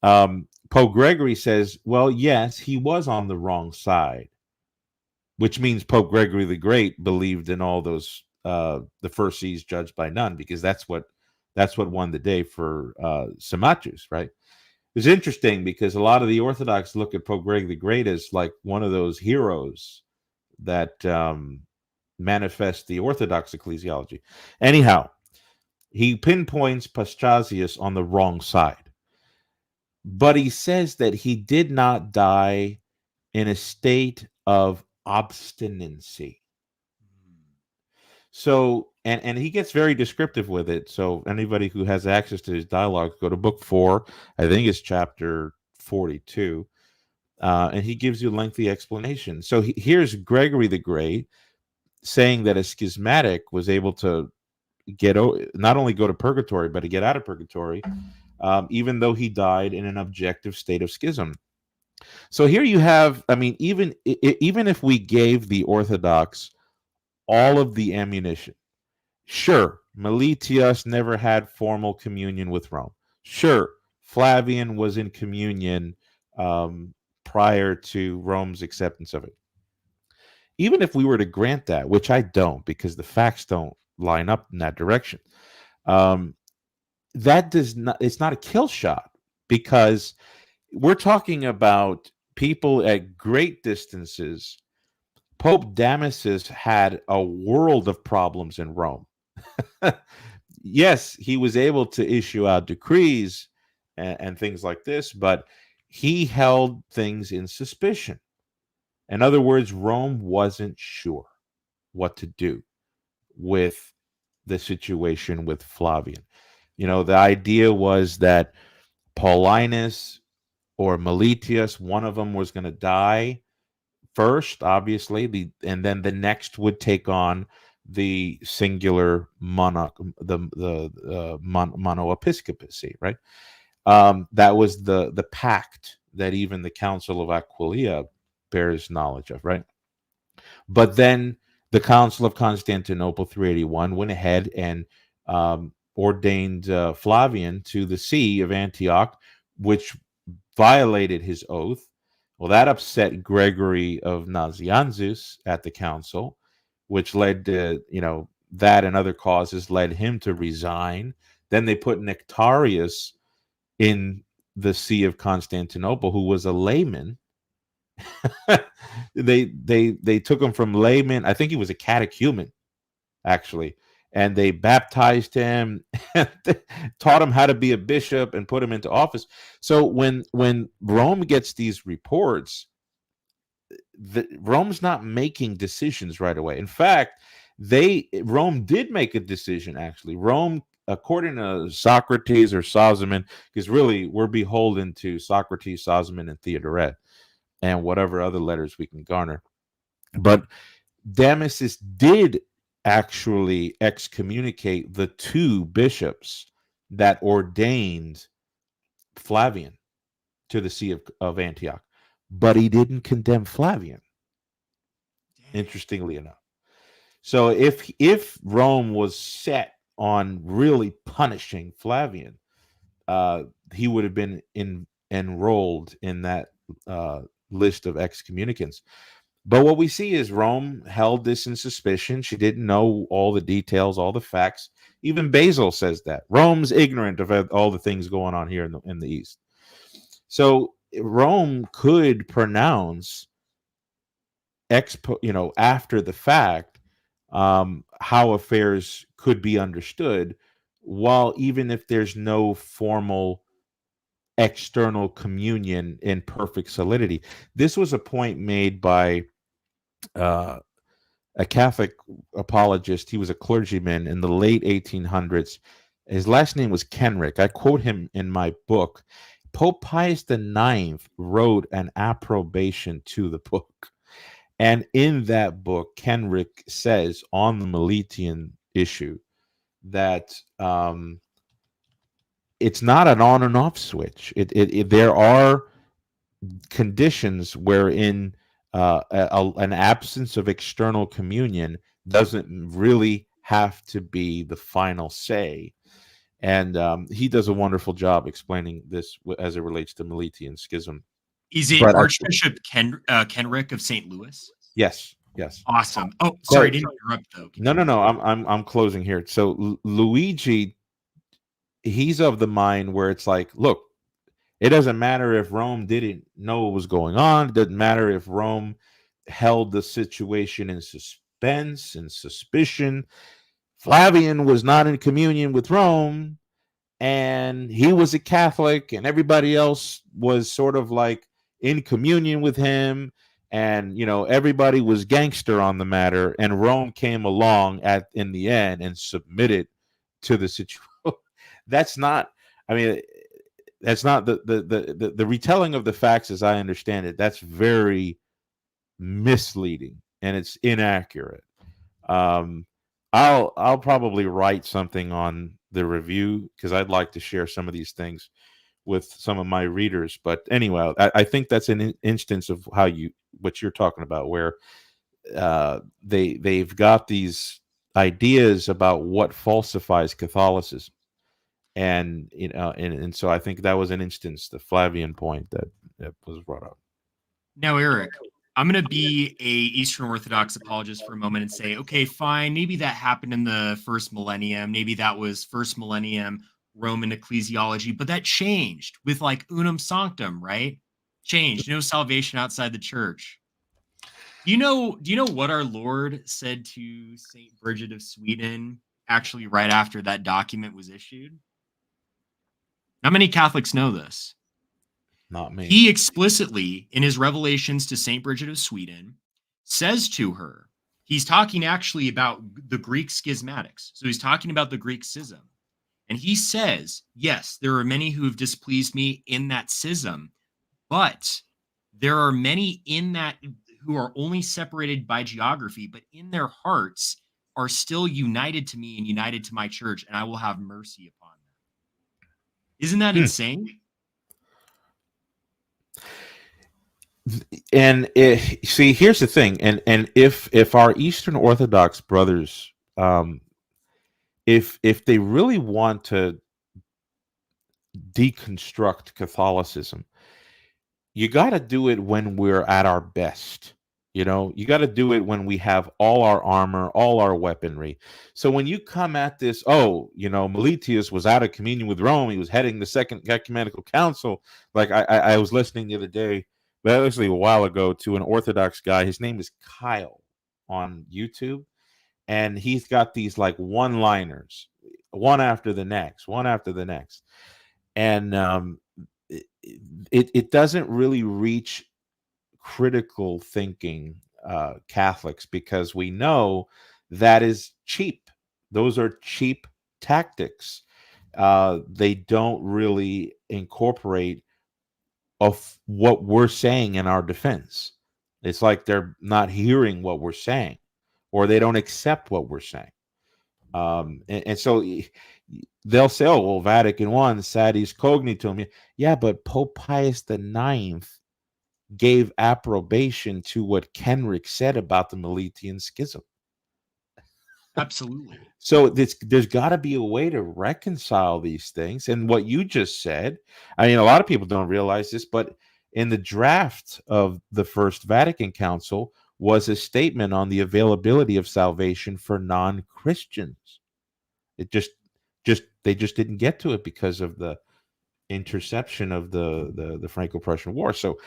Pope Gregory says, well, yes, he was on the wrong side, which means Pope Gregory the Great believed in all those the first seas judged by none, because that's what won the day for Symmachus, right? It's interesting because a lot of the Orthodox look at Pope Greg the Great as like one of those heroes that manifest the Orthodox ecclesiology. Anyhow, he pinpoints Paschasius on the wrong side, but he says that he did not die in a state of obstinacy. So, and he gets very descriptive with it. So anybody who has access to his dialogues, go to book 4. I think it's chapter 42. And he gives you a lengthy explanation. So here's Gregory the Great saying that a schismatic was able to not only go to purgatory, but to get out of purgatory, even though he died in an objective state of schism. So here you have, I mean, even if we gave the Orthodox all of the ammunition, sure, Meletius never had formal communion with Rome. Sure, Flavian was in communion prior to Rome's acceptance of it. Even if we were to grant that, which I don't, because the facts don't line up in that direction, that does not. It's not a kill shot, because we're talking about people at great distances. Pope Damasus had a world of problems in Rome. yes, he was able to issue out decrees and things like this, but he held things in suspicion. In other words, Rome wasn't sure what to do with the situation with Flavian. The idea was that Paulinus or Meletius, one of them was going to die first, obviously, and then the next would take on the singular monoepiscopacy, right? That was the pact that even the Council of Aquileia bears knowledge of, right? But then the Council of Constantinople 381 went ahead and ordained Flavian to the see of Antioch, which violated his oath. Well, that upset Gregory of Nazianzus at the council, which led to, that and other causes led him to resign. Then they put Nectarius in the see of Constantinople, who was a layman. they took him from layman. I think he was a catechumen, actually, and they baptized him, taught him how to be a bishop, and put him into office. So when Rome gets these reports, Rome's not making decisions right away. In fact, Rome did make a decision. Actually, Rome, according to Socrates or Sozomen, because really we're beholden to Socrates, Sozomen, and Theodoret, and whatever other letters we can garner. But Damasus did actually excommunicate the two bishops that ordained Flavian to the see of Antioch, but he didn't condemn Flavian, interestingly enough. So if Rome was set on really punishing Flavian, he would have been enrolled in that list of excommunicants. But what we see is Rome held this in suspicion. She didn't know all the details, all the facts. Even Basil says that Rome's ignorant of all the things going on here in the East. So Rome could pronounce after the fact, how affairs could be understood, while even if there's no formal external communion in perfect solidity. This was a point made by a Catholic apologist. He was a clergyman in the late 1800s. His last name was Kenrick. I quote him in my book. Pope Pius IX wrote an approbation to the book. And in that book, Kenrick says on the Meletian issue that it's not an on and off switch. There are conditions wherein an absence of external communion doesn't really have to be the final say. And he does a wonderful job explaining this as it relates to Meletian schism.
Is it Archbishop Kenrick of St. Louis?
Yes.
Awesome. Oh, sorry, I didn't interrupt though.
No. I'm closing here. So Luigi, he's of the mind where it's like, look, it doesn't matter if Rome didn't know what was going on. It doesn't matter if Rome held the situation in suspense and suspicion. Flavian was not in communion with Rome, and he was a Catholic, and everybody else was sort of like in communion with him. And everybody was gangster on the matter, and Rome came along in the end and submitted to the situation. That's not. I mean, that's not the retelling of the facts as I understand it. That's very misleading and it's inaccurate. I'll probably write something on the review because I'd like to share some of these things with some of my readers. But anyway, I think that's an instance of what you're talking about, where they've got these ideas about what falsifies Catholicism. And and so I think that was an instance, the Flavian point that was brought up.
Now, Eric, I'm going to be a Eastern Orthodox apologist for a moment and say, okay, fine, maybe that happened in the first millennium. Maybe that was first millennium Roman ecclesiology, but that changed with like unum sanctum, right? Changed. No salvation outside the church. Do you know what our Lord said to Saint Bridget of Sweden actually right after that document was issued? Not many Catholics know this.
Not me.
He explicitly, in his revelations to St. Bridget of Sweden, says to her, he's talking actually about the Greek schismatics. So he's talking about the Greek schism. And he says, yes, there are many who have displeased me in that schism, but there are many in that who are only separated by geography, but in their hearts are still united to me and united to my church, and I will have mercy upon them. Isn't that
Hmm.
insane?
And see, here's the thing, and if our Eastern Orthodox brothers, if they really want to deconstruct Catholicism, you got to do it when we're at our best. You got to do it when we have all our armor, all our weaponry. So when you come at this, Meletius was out of communion with Rome. He was heading the Second Ecumenical Council. Like I was listening the other day, but actually a while ago, to an Orthodox guy. His name is Kyle on YouTube, and he's got these like one-liners, one after the next, one after the next, and it doesn't really reach critical thinking Catholics, because we know that is cheap. Those are cheap tactics. They don't really incorporate of what we're saying in our defense. It's like they're not hearing what we're saying, or they don't accept what we're saying. And so they'll say, "Oh, well, Vatican I, Sadis Cognitum." Yeah, but Pope Pius IX gave approbation to what Kenrick said about the Meletian Schism.
Absolutely.
So there's got to be a way to reconcile these things. And what you just said, I mean, a lot of people don't realize this, but in the draft of the First Vatican Council was a statement on the availability of salvation for non-Christians. It just they just didn't get to it because of the interception of the Franco-Prussian War. So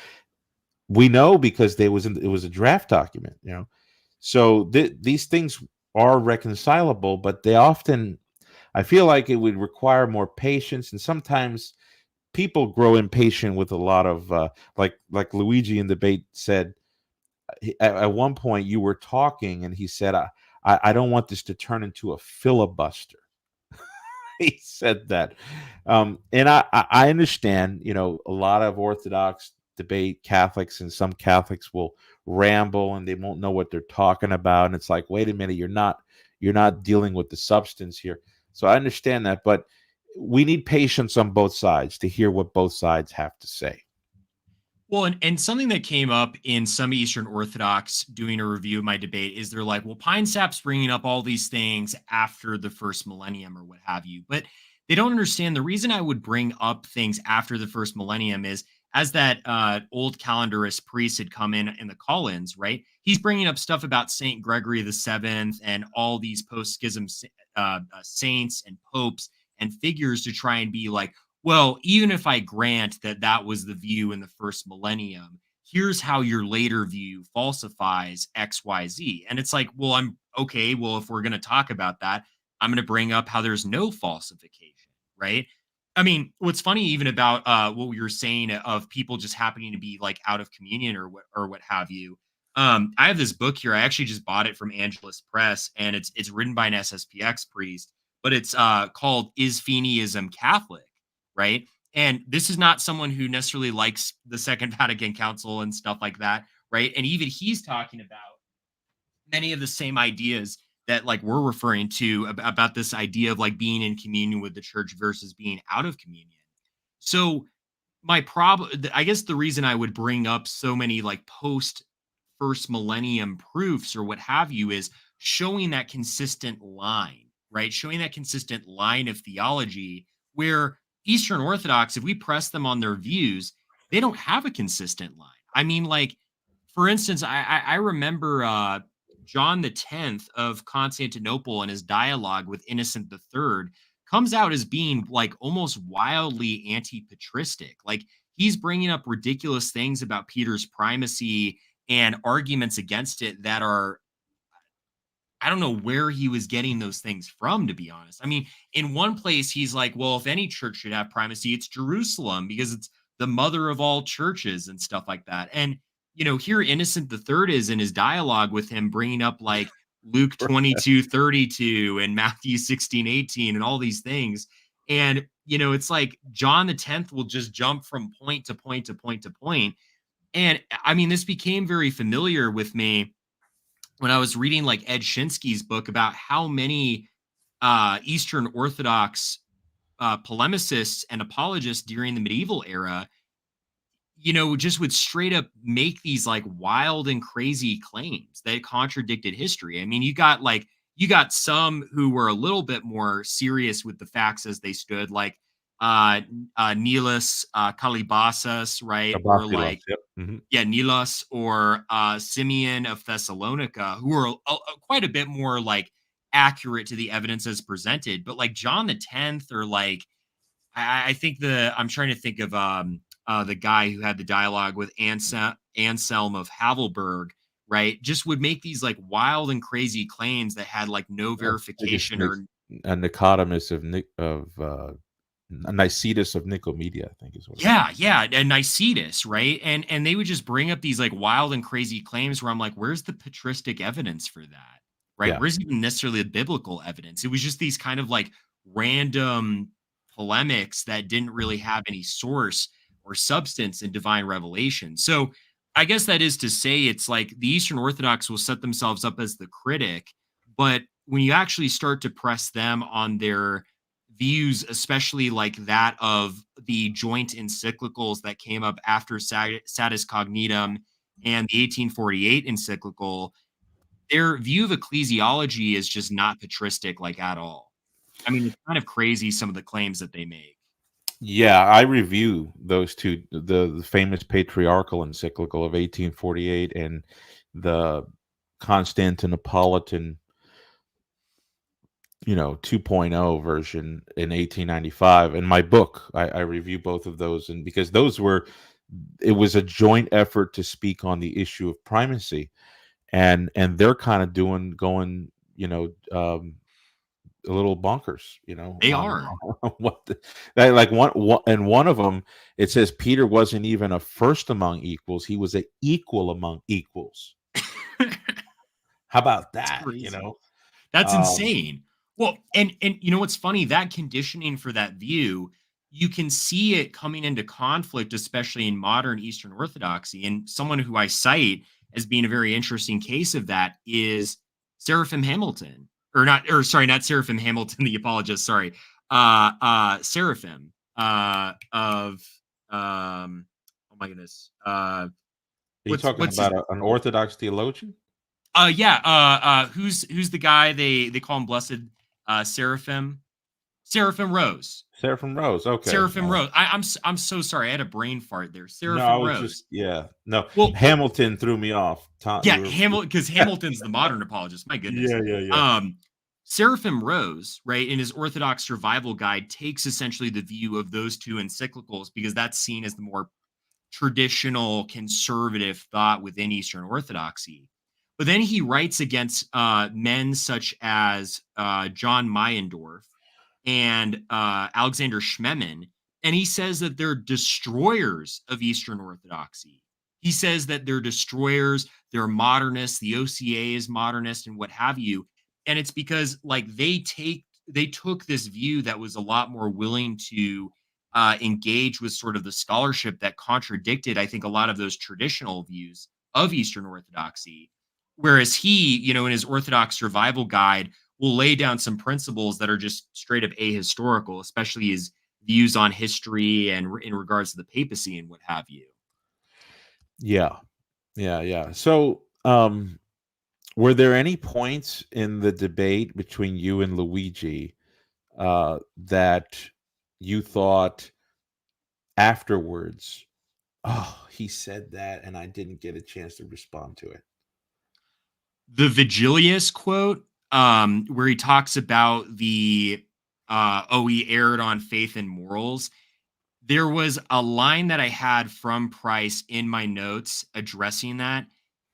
we know because it was a draft document. So these things are reconcilable, but they often, I feel like it would require more patience, and sometimes people grow impatient with a lot of like Luigi in debate said. At one point you were talking and he said, I don't want this to turn into a filibuster. He said that. And I understand, a lot of Orthodox debate Catholics, and some Catholics will ramble and they won't know what they're talking about. And it's like, wait a minute, you're not dealing with the substance here. So I understand that, but we need patience on both sides to hear what both sides have to say.
Well, and something that came up in some Eastern Orthodox doing a review of my debate is they're like, well, Pinesap's bringing up all these things after the first millennium or what have you. But they don't understand the reason I would bring up things after the first millennium is as that old calendarist priest had come in the call-ins, right? He's bringing up stuff about Saint Gregory the Seventh and all these post-schism saints and popes and figures to try and be like, well, even if I grant that that was the view in the first millennium, here's how your later view falsifies XYZ. And it's like, well, I'm okay. Well, if we're going to talk about that, I'm going to bring up how there's no falsification, right? I mean, what's funny even about what we were saying of people just happening to be like out of communion or what have you. I have this book here. I actually just bought it from Angelus Press, and it's written by an SSPX priest, but it's called "Is Fenianism Catholic?" Right? And this is not someone who necessarily likes the Second Vatican Council and stuff like that, right? And even he's talking about many of the same ideas that like we're referring to about this idea of like being in communion with the church versus being out of communion. So my problem, I guess the reason I would bring up so many like post first millennium proofs or what have you is showing that consistent line, right? Showing that consistent line of theology where Eastern Orthodox, if we press them on their views, they don't have a consistent line. I mean, like, for instance, I remember John the 10th of Constantinople and his dialogue with Innocent the Third comes out as being like almost wildly anti-patristic. Like he's bringing up ridiculous things about Peter's primacy and arguments against it that are I don't know where he was getting those things from, to be honest. I mean, in one place, he's like, well, if any church should have primacy, it's Jerusalem because it's the mother of all churches and stuff like that. And, here Innocent the Third is in his dialogue with him, bringing up like Luke 22:32 and Matthew 16:18 and all these things. And, it's like John the 10th will just jump from point to point to point to point. And I mean, this became very familiar with me when I was reading like Ed Shinsky's book about how many Eastern Orthodox polemicists and apologists during the medieval era, just would straight up make these like wild and crazy claims that contradicted history. I mean, you got some who were a little bit more serious with the facts as they stood, like Nilas Kalibasas, right? Or
Tabasilos,
like,
yep. Mhm.
yeah, Nilas or Simeon of Thessalonica, who are quite a bit more like accurate to the evidence as presented. But like John the 10th, or like I think I'm trying to think of the guy who had the dialogue with Anselm of Havelberg, right? Just would make these like wild and crazy claims that had like no
I think it's
verification or
a Nicodemus Nicetus of Nicomedia, I think is what it was.
yeah, and Nicetas, right? And they would just bring up these like wild and crazy claims where I'm like, where's the patristic evidence for that? Right?
Yeah.
Where's even necessarily the biblical evidence? It was just these kind of like random polemics that didn't really have any source or substance in divine revelation. So I guess that is to say it's like the Eastern Orthodox will set themselves up as the critic, but when you actually start to press them on their views, especially like that of the joint encyclicals that came up after Satis Cognitum and the 1848 encyclical, their view of ecclesiology is just not patristic, like at all. I mean, it's kind of crazy some of the claims that they make.
Yeah, I review those two, the famous patriarchal encyclical of 1848 and the Constantinopolitan, 2.0 version in 1895. In my book, I review both of those, and because it was a joint effort to speak on the issue of primacy, and they're kind of going, a little bonkers,
They
on
are.
what that, like, one of them, it says Peter wasn't even a first among equals; he was an equal among equals. How about
It's
that?
crazy. That's
Um,
insane. Well, and you know what's funny? That conditioning for that view, you can see it coming into conflict, especially in modern Eastern Orthodoxy. And someone who I cite as being a very interesting case of that is Seraphim Hamilton. Or sorry, not Seraphim Hamilton, the apologist, sorry. Seraphim of oh my goodness.
are you talking
What's his
about an Orthodox theologian?
yeah, who's the guy they call him blessed Seraphim? Seraphim Rose.
Seraphim Rose. Okay.
Seraphim Rose. I'm so sorry. I had a brain fart there.
No, I
Seraphim
was just,
Rose.
yeah. No,
Well,
Hamilton threw me off. Tom, you
yeah,
were
Because Hamilton's the modern apologist. My goodness.
yeah, yeah, yeah.
Um, Seraphim Rose, right, in his Orthodox Survival Guide, takes essentially the view of those two encyclicals because that's seen as the more traditional conservative thought within Eastern Orthodoxy. But then he writes against men such as John Meyendorff and Alexander Schmemann, and he says that they're destroyers of Eastern Orthodoxy. He says that they're destroyers, they're modernists, the OCA is modernist, and what have you. And it's because like they took this view that was a lot more willing to engage with sort of the scholarship that contradicted, I think, a lot of those traditional views of Eastern Orthodoxy. Whereas he, in his Orthodox Survival Guide, will lay down some principles that are just straight up ahistorical, especially his views on history and in regards to the papacy and what have you.
Yeah. Yeah, yeah. So, were there any points in the debate between you and Luigi that you thought afterwards, oh, he said that and I didn't get a chance to respond to it?
The Vigilius quote, where he talks about he erred on faith and morals. There was a line that I had from Price in my notes addressing that.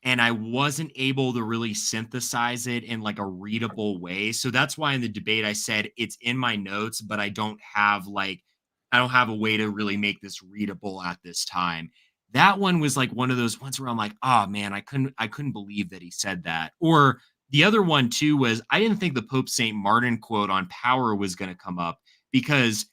and I wasn't able to really synthesize it in like a readable way. So that's why in the debate I said it's in my notes, but I don't have a way to really make this readable at this time. That one was like one of those ones where I'm like, oh man, I couldn't believe that he said that. Or the other one too was I didn't think the Pope St. Martin quote on power was going to come up because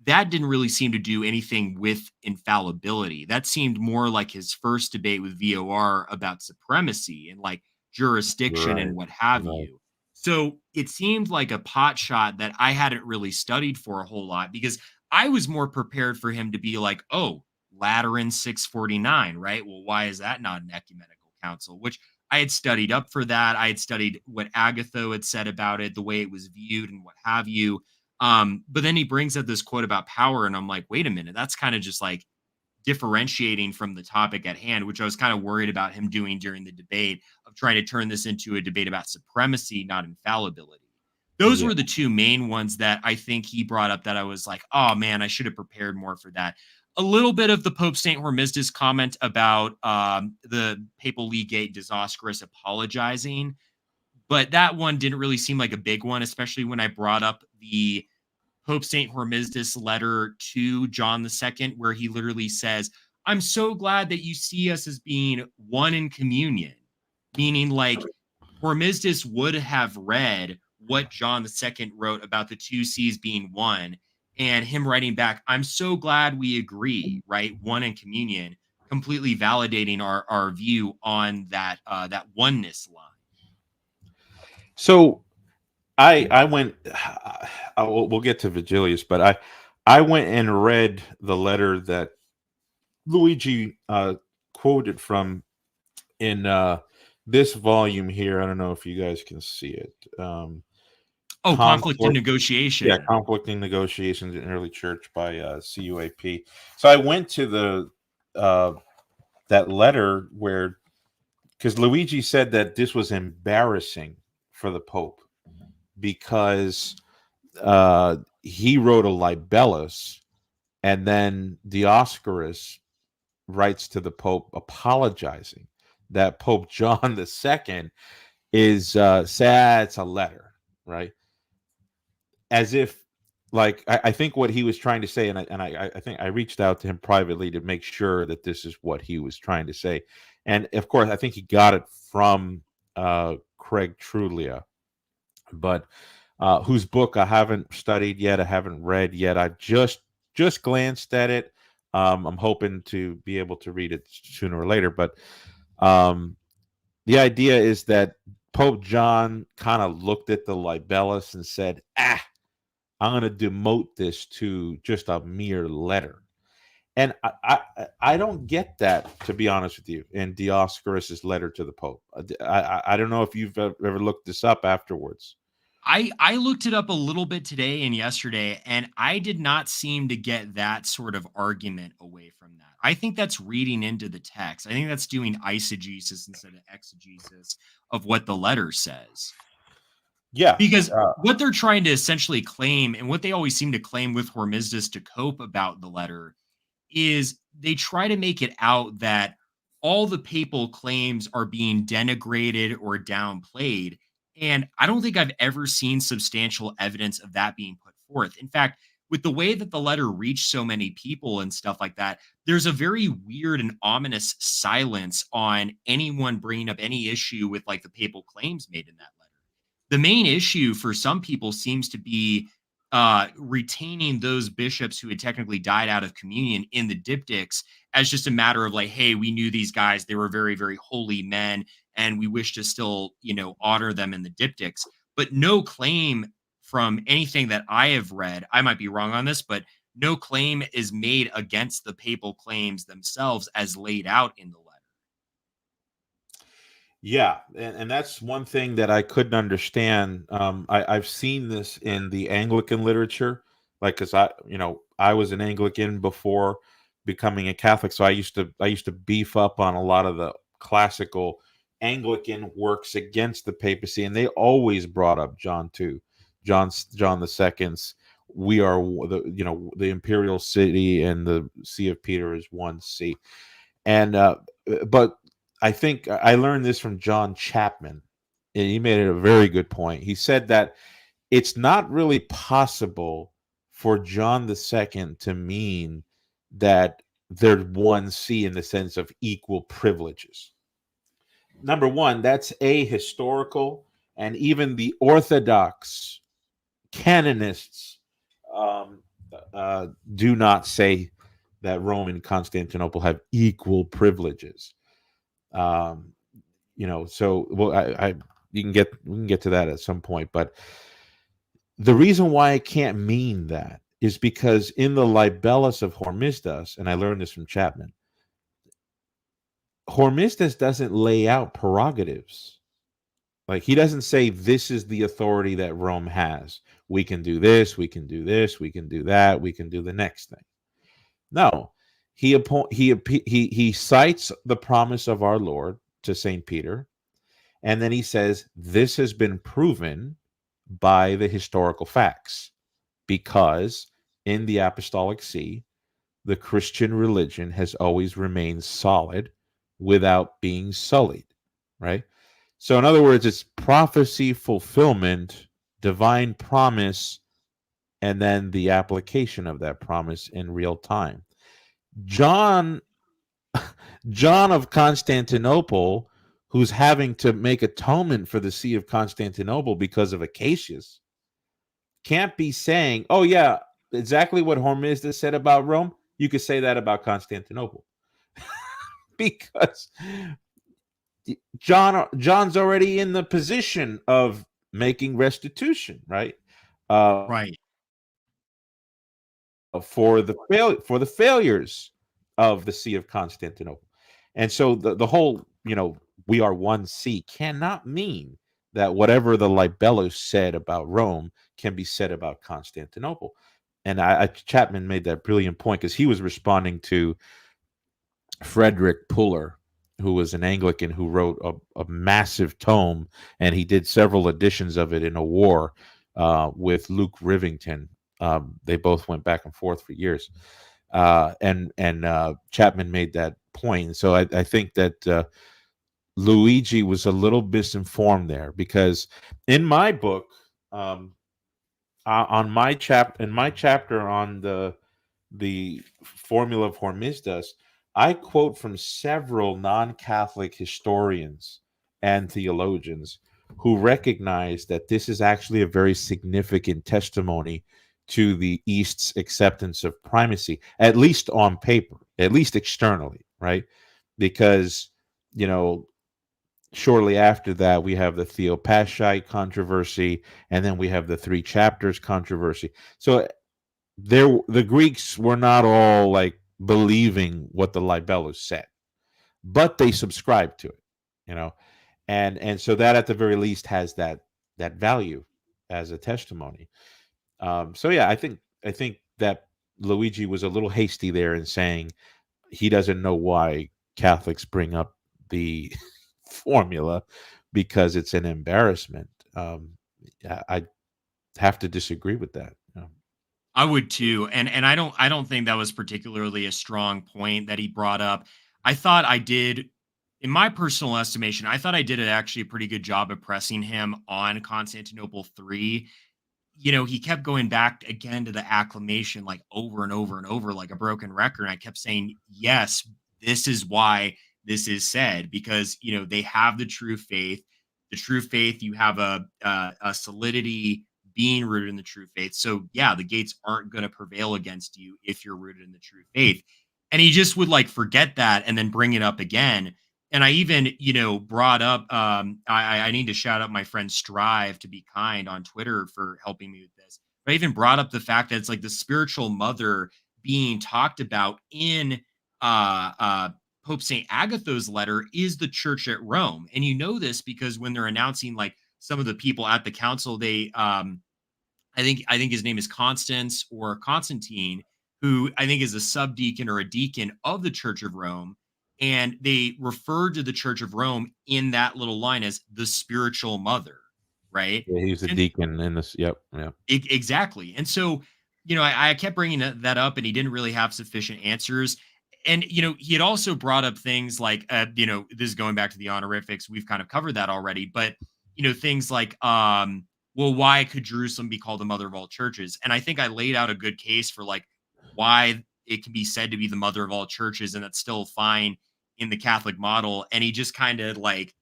that didn't really seem to do anything with infallibility. That seemed more like his first debate with VOR about supremacy and like jurisdiction and
Right.
what have
Right.
you. So it seemed like a pot shot that I hadn't really studied for a whole lot because I was more prepared for him to be like, oh, Lateran 649, right? Well, why is that not an ecumenical council? Which I had studied up for that. I had studied what Agatho had said about it, the way it was viewed, and what have you. But then he brings up this quote about power, and I'm like, wait a minute, that's kind of just like differentiating from the topic at hand, which I was kind of worried about him doing during the debate of trying to turn this into a debate about supremacy, not infallibility. Those
Yeah.
were the two main ones that I think he brought up that I was like, oh man, I should have prepared more for that. A little bit of the Pope St. Hormisdas comment about the papal legate Dioscorus apologizing, but that one didn't really seem like a big one, especially when I brought up the Pope St. Hormisdas letter to John II, where he literally says, I'm so glad that you see us as being one in communion, meaning like Hormisdas would have read what John II wrote about the two seas being one, and him writing back, I'm so glad we agree, right? One in communion, completely validating our view on that oneness line.
So I went. We'll get to Vigilius, but I went and read the letter that Luigi quoted from in this volume here. I don't know if you guys can see it.
Oh, conflict and
Conflict, yeah,
negotiation.
conflicting negotiations in early church by CUAP. So I went to the that letter where because Luigi said that this was embarrassing for the Pope because he wrote a libellus, and then Dioscorus writes to the Pope apologizing that Pope John II is sad. It's a letter, right? As if, like, I think what he was trying to say, and I think I reached out to him privately to make sure that this is what he was trying to say, and of course, I think he got it from Craig Truglia, but whose book I haven't studied yet, I haven't read yet. I just glanced at it. I'm hoping to be able to read it sooner or later, but um, the idea is that Pope John kind of looked at the libellus and said, "Ah, I'm going to demote this to just a mere letter." And I don't get that, to be honest with you, in Dioscorus's letter to the Pope. I don't know if you've ever looked this up afterwards.
I looked it up a little bit today and yesterday, and I did not seem to get that sort of argument away from that. I think that's reading into the text. I think that's doing eisegesis instead of exegesis of what the letter says.
Yeah,
Because what they're trying to essentially claim, and what they always seem to claim with Hormisdas to cope about the letter, is they try to make it out that all the papal claims are being denigrated or downplayed. And I don't think I've ever seen substantial evidence of that being put forth. In fact, with the way that the letter reached so many people and stuff like that, there's a very weird and ominous silence on anyone bringing up any issue with like the papal claims made in that letter. The main issue for some people seems to be retaining those bishops who had technically died out of communion in the diptychs as just a matter of like, hey, we knew these guys; they were very, very holy men, and we wish to still, honor them in the diptychs. But no claim from anything that I have read, I might be wrong on this, but no claim is made against the papal claims themselves as laid out in the letter.
yeah, and that's one thing that I couldn't understand. I've seen this in the Anglican literature, like because I was an Anglican before becoming a Catholic, so I used to beef up on a lot of the classical Anglican works against the papacy, and they always brought up John the Second's. We are the imperial city, and the See of Peter is one see, and but I think I learned this from John Chapman. And he made it a very good point. He said that it's not really possible for John II to mean that they're one C in the sense of equal privileges. Number one, that's ahistorical, and even the Orthodox canonists um, do not say that Rome and Constantinople have equal privileges. Um, so well, I we can get to that at some point, but the reason why it can't mean that is because in the libellus of Hormisdas, and I learned this from Chapman, Hormisdas doesn't lay out prerogatives. Like, he doesn't say this is the authority that Rome has. We can do this, we can do this, we can do that, we can do the next thing. No, he cites the promise of our Lord to Saint Peter, and then he says this has been proven by the historical facts, because in the Apostolic See, the Christian religion has always remained solid without being sullied, right? So, in other words, it's prophecy fulfillment, divine promise, and then the application of that promise in real time. John, John of Constantinople, who's having to make atonement for the See of Constantinople because of Acacius, can't be saying, "Oh yeah, exactly what Hormisdas said about Rome. You could say that about Constantinople," because John's already in the position of making restitution, right?
Right.
For the failures of the See of Constantinople, and so the whole we are one See cannot mean that whatever the libellus said about Rome can be said about Constantinople. And Chapman made that brilliant point because he was responding to Frederick Puller, who was an Anglican who wrote a massive tome, and he did several editions of it in a war with Luke Rivington. They both went back and forth for years, and Chapman made that point. So I think that Luigi was a little misinformed there, because in my book, on my chapter on the formula of Hormisdas, I quote from several non-Catholic historians and theologians who recognize that this is actually a very significant testimony to the East's acceptance of primacy, at least on paper, at least externally, right? Because, you know, shortly after that, we have the Theopashite controversy, and then we have the three chapters controversy. So the Greeks were not all like believing what the libellus said, but they subscribed to it, you know, and so that at the very least has that value as a testimony. So yeah, I think that Luigi was a little hasty there in saying he doesn't know why Catholics bring up the formula because it's an embarrassment. I have to disagree with that.
I would too. And I don't think that was particularly a strong point that he brought up. I thought I did, in my personal estimation, I thought I did actually a pretty good job of pressing him on Constantinople 3. He kept going back again to the acclamation like over and over and over like a broken record. And I kept saying, yes, this is why this is said, because they have the true faith. The true faith, you have a solidity being rooted in the true faith. So yeah, the gates aren't going to prevail against you if you're rooted in the true faith. And he just would like forget that and then bring it up again. And I even, brought up, I need to shout out my friend Strive to be kind on Twitter for helping me with this. But I even brought up the fact that it's like the spiritual mother being talked about in uh Pope St. Agatha's letter is the church at Rome. And this because when they're announcing like some of the people at the council, they I think his name is Constance or Constantine, who I think is a subdeacon or a deacon of the Church of Rome. And they referred to the Church of Rome in that little line as the spiritual mother, right?
Yeah, he's a
And
deacon in this. Yep, yeah.
exactly. And so, I kept bringing that up, and he didn't really have sufficient answers. and he had also brought up things like, this is going back to the honorifics. We've kind of covered that already, but things like, well, why could Jerusalem be called the mother of all churches? And I think I laid out a good case for like why it can be said to be the mother of all churches, and that's still fine in the Catholic model. And he just kind of like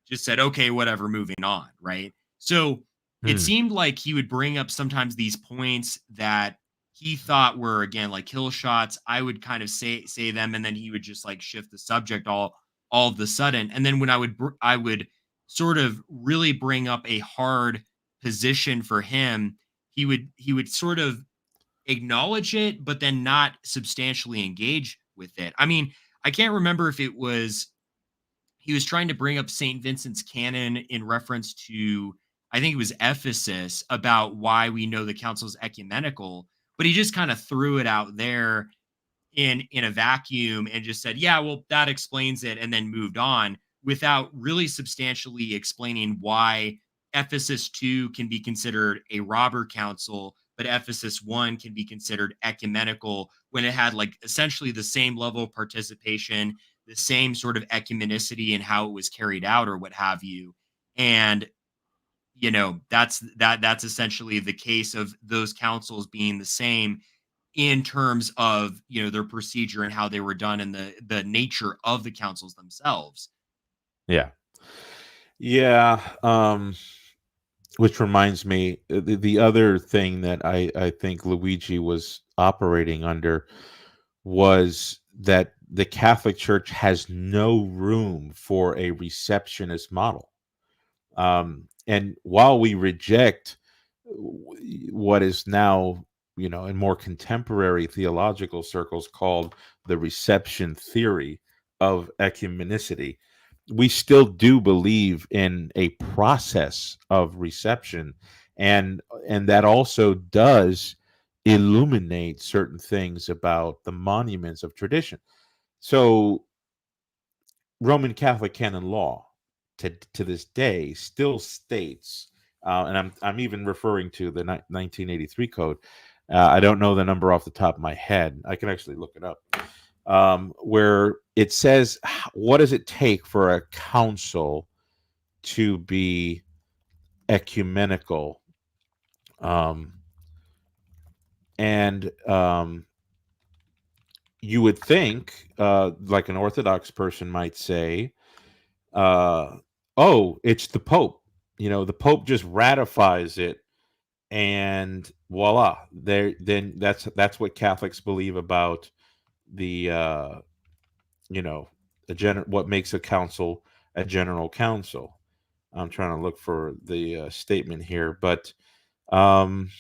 just said, okay, whatever, moving on, right? So it
Hmm.
seemed like he would bring up sometimes these points that he thought were, again, like kill shots. I would kind of say them, and then he would just like shift the subject all of the sudden. And then when I would sort of really bring up a hard position for him, he would sort of acknowledge it, but then not substantially engage with it. I mean, I can't remember if it was he was trying to bring up St. Vincent's canon in reference to, I think it was Ephesus, about why we know the council's ecumenical, but he just kind of threw it out there in a vacuum and just said, "Yeah, well, that explains it," and then moved on without really substantially explaining why Ephesus 2 can be considered a robber council, but Ephesus 1 can be considered ecumenical when it had like essentially the same level of participation, the same sort of ecumenicity in how it was carried out or what have you. And that's essentially the case of those councils being the same in terms of their procedure and how they were done and the nature of the councils themselves.
Yeah. Yeah. Which reminds me, the other thing that I think Luigi was operating under was that the Catholic Church has no room for a receptionist model. And while we reject what is now, in more contemporary theological circles called the reception theory of ecumenicity, we still do believe in a process of reception, and that also does illuminate certain things about the monuments of tradition. So Roman Catholic canon law to this day still states, and I'm even referring to the 1983 code. I don't know the number off the top of my head. I can actually look it up. Where it says, what does it take for a council to be ecumenical? Um, and you would think, like an Orthodox person might say, oh, it's the Pope. The Pope just ratifies it, and voila. There, then that's what Catholics believe about the what makes a council a general council. I'm trying to look for the statement here, but um,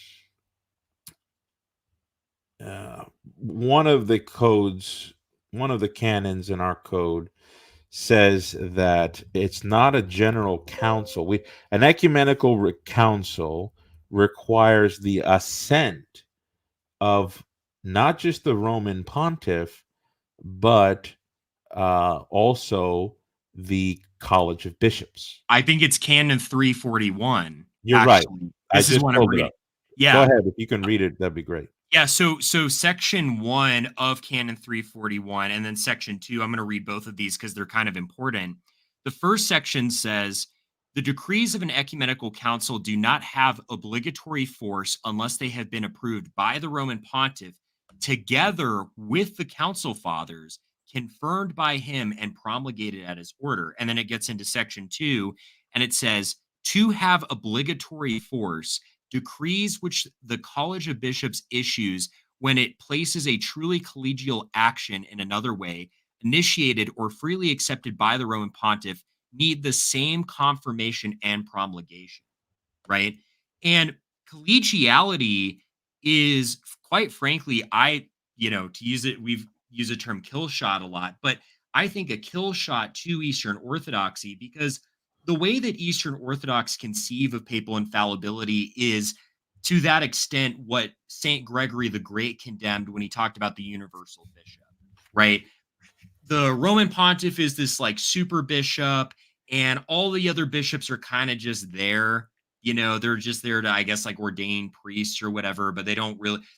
uh, one of the codes, one of the canons in our code says that it's not a general council. An ecumenical council requires the assent of not just the Roman pontiff, but also the College of Bishops.
I think it's Canon 341.
You're right.
Actually,
I
this is
just
what I'm
pulled it
reading.
up. Go
Yeah.
ahead. If you can read it, that'd be great.
Yeah, so section 1 of Canon 341 and then section 2, I'm going to read both of these because they're kind of important. The first section says the decrees of an ecumenical council do not have obligatory force unless they have been approved by the Roman pontiff together with the council fathers, confirmed by him and promulgated at his order. And then it gets into section 2 and it says to have obligatory force, decrees which the College of Bishops issues when it places a truly collegial action in another way, initiated or freely accepted by the Roman pontiff, need the same confirmation and promulgation, right? And collegiality is, quite frankly, to use it, we've used the term kill shot a lot, but I think a kill shot to Eastern Orthodoxy because the way that Eastern Orthodox conceive of papal infallibility is to that extent what St. Gregory the Great condemned when he talked about the universal bishop, right? The Roman pontiff is this like super bishop, and all the other bishops are kind of just there they're just there to, I guess, like ordain priests or whatever, but they're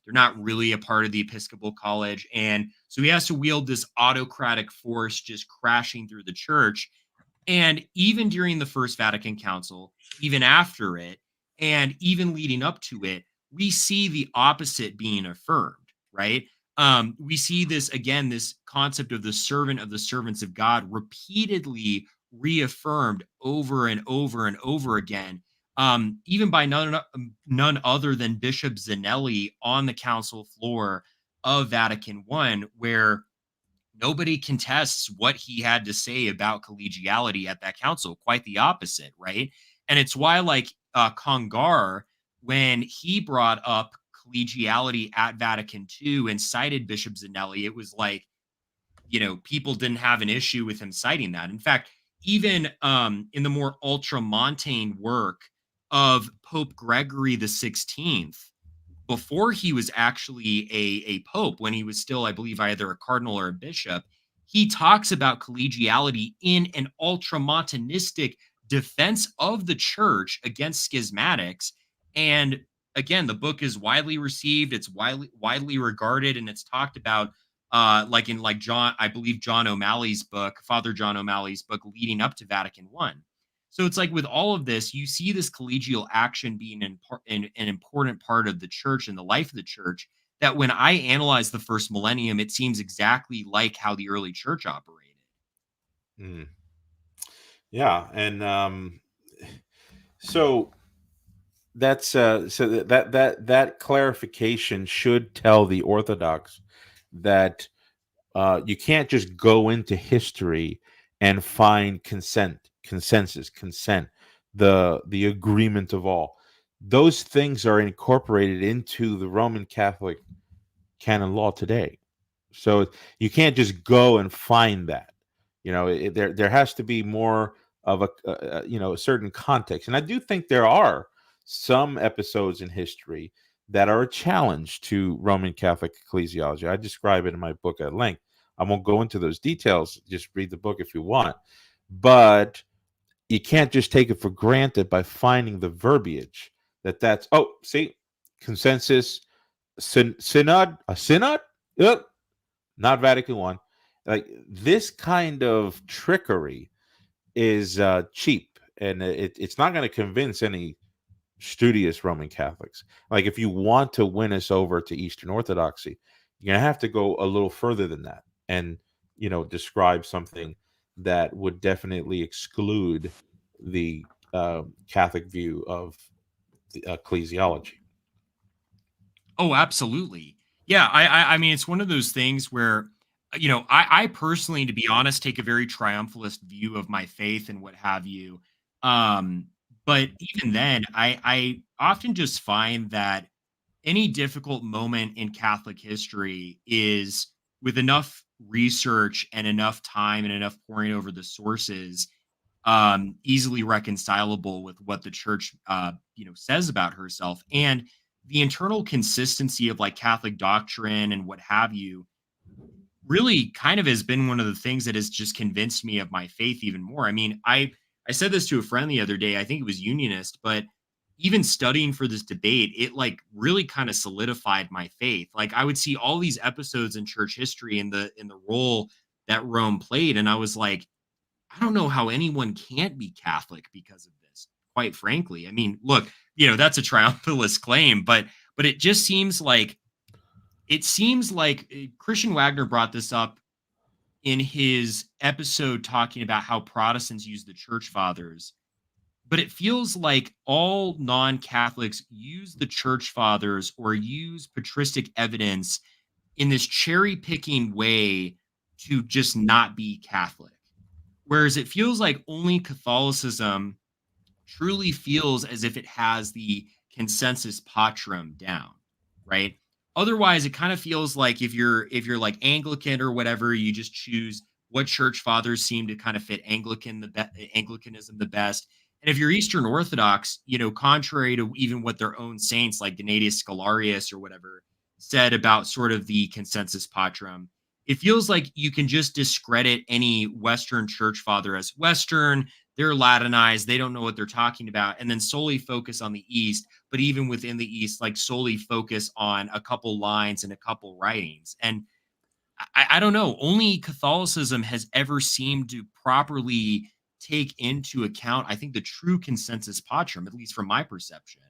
not really a part of the Episcopal College. And so he has to wield this autocratic force just crashing through the church. And even during the First Vatican Council, even after it, and even leading up to it, we see the opposite being affirmed, right? We see this again, this concept of the servant of the servants of God repeatedly reaffirmed over and over and over again, even by none other than Bishop Zanelli on the council floor of Vatican I, where nobody contests what he had to say about collegiality at that council. Quite the opposite, right? And it's why, like, Congar, when he brought up collegiality at Vatican II and cited Bishop Zanelli, it was like, people didn't have an issue with him citing that. In fact, even in the more ultramontane work of Pope Gregory the 16th, before he was actually a pope, when he was still, I believe, either a cardinal or a bishop, he talks about collegiality in an ultramontanistic defense of the church against schismatics. And again, the book is widely received, it's widely regarded, and it's talked about, like in like John, I believe John O'Malley's book, Father John O'Malley's book, leading up to Vatican One. So it's like with all of this, you see this collegial action being an important part of the church and the life of the church. That when I analyze the first millennium, it seems exactly like how the early church operated.
Mm. Yeah, and so that's that clarification should tell the Orthodox that you can't just go into history and find consent, the agreement of all. Those things are incorporated into the Roman Catholic canon law today. So you can't just go and find that. There has to be more of a certain context. And I do think there are some episodes in history that are a challenge to Roman Catholic ecclesiology. I describe it in my book at length. I won't go into those details. Just read the book if you want. But you can't just take it for granted by finding the verbiage that's see, consensus, a synod, yep, not Vatican One. Like this kind of trickery is cheap, and it's not going to convince any studious Roman Catholics. Like if you want to win us over to Eastern Orthodoxy, you're going to have to go a little further than that, and describe something that would definitely exclude the Catholic view of the ecclesiology.
Oh, absolutely. Yeah, I mean, it's one of those things where, I personally, to be honest, take a very triumphalist view of my faith and what have you. Um, but even then, I often just find that any difficult moment in Catholic history is, with enough research and enough time and enough poring over the sources, easily reconcilable with what the church, says about herself. And the internal consistency of like Catholic doctrine and what have you really kind of has been one of the things that has just convinced me of my faith even more. I mean, I said this to a friend the other day. I think it was Unionist, but even studying for this debate, it like really kind of solidified my faith. Like I would see all these episodes in church history and the role that Rome played, and I was like, I don't know how anyone can't be Catholic because of this. Quite frankly, I mean, look, that's a triumphalist claim, but it seems like Christian Wagner brought this up in his episode talking about how Protestants use the church fathers. But it feels like all non-Catholics use the church fathers or use patristic evidence in this cherry picking way to just not be Catholic. Whereas it feels like only Catholicism truly feels as if it has the consensus patrum down, right? Otherwise, it kind of feels like if you're like Anglican or whatever, you just choose what church fathers seem to kind of fit Anglicanism the best. And if you're Eastern Orthodox, contrary to even what their own saints like Donatius Scholarius or whatever said about sort of the consensus patrum, it feels like you can just discredit any Western church father as Western, they're Latinized, they don't know what they're talking about, and then solely focus on the East. But even within the East, like solely focus on a couple lines and a couple writings. And I don't know. Only Catholicism has ever seemed to properly take into account, I think, the true consensus patrum, at least from my perception.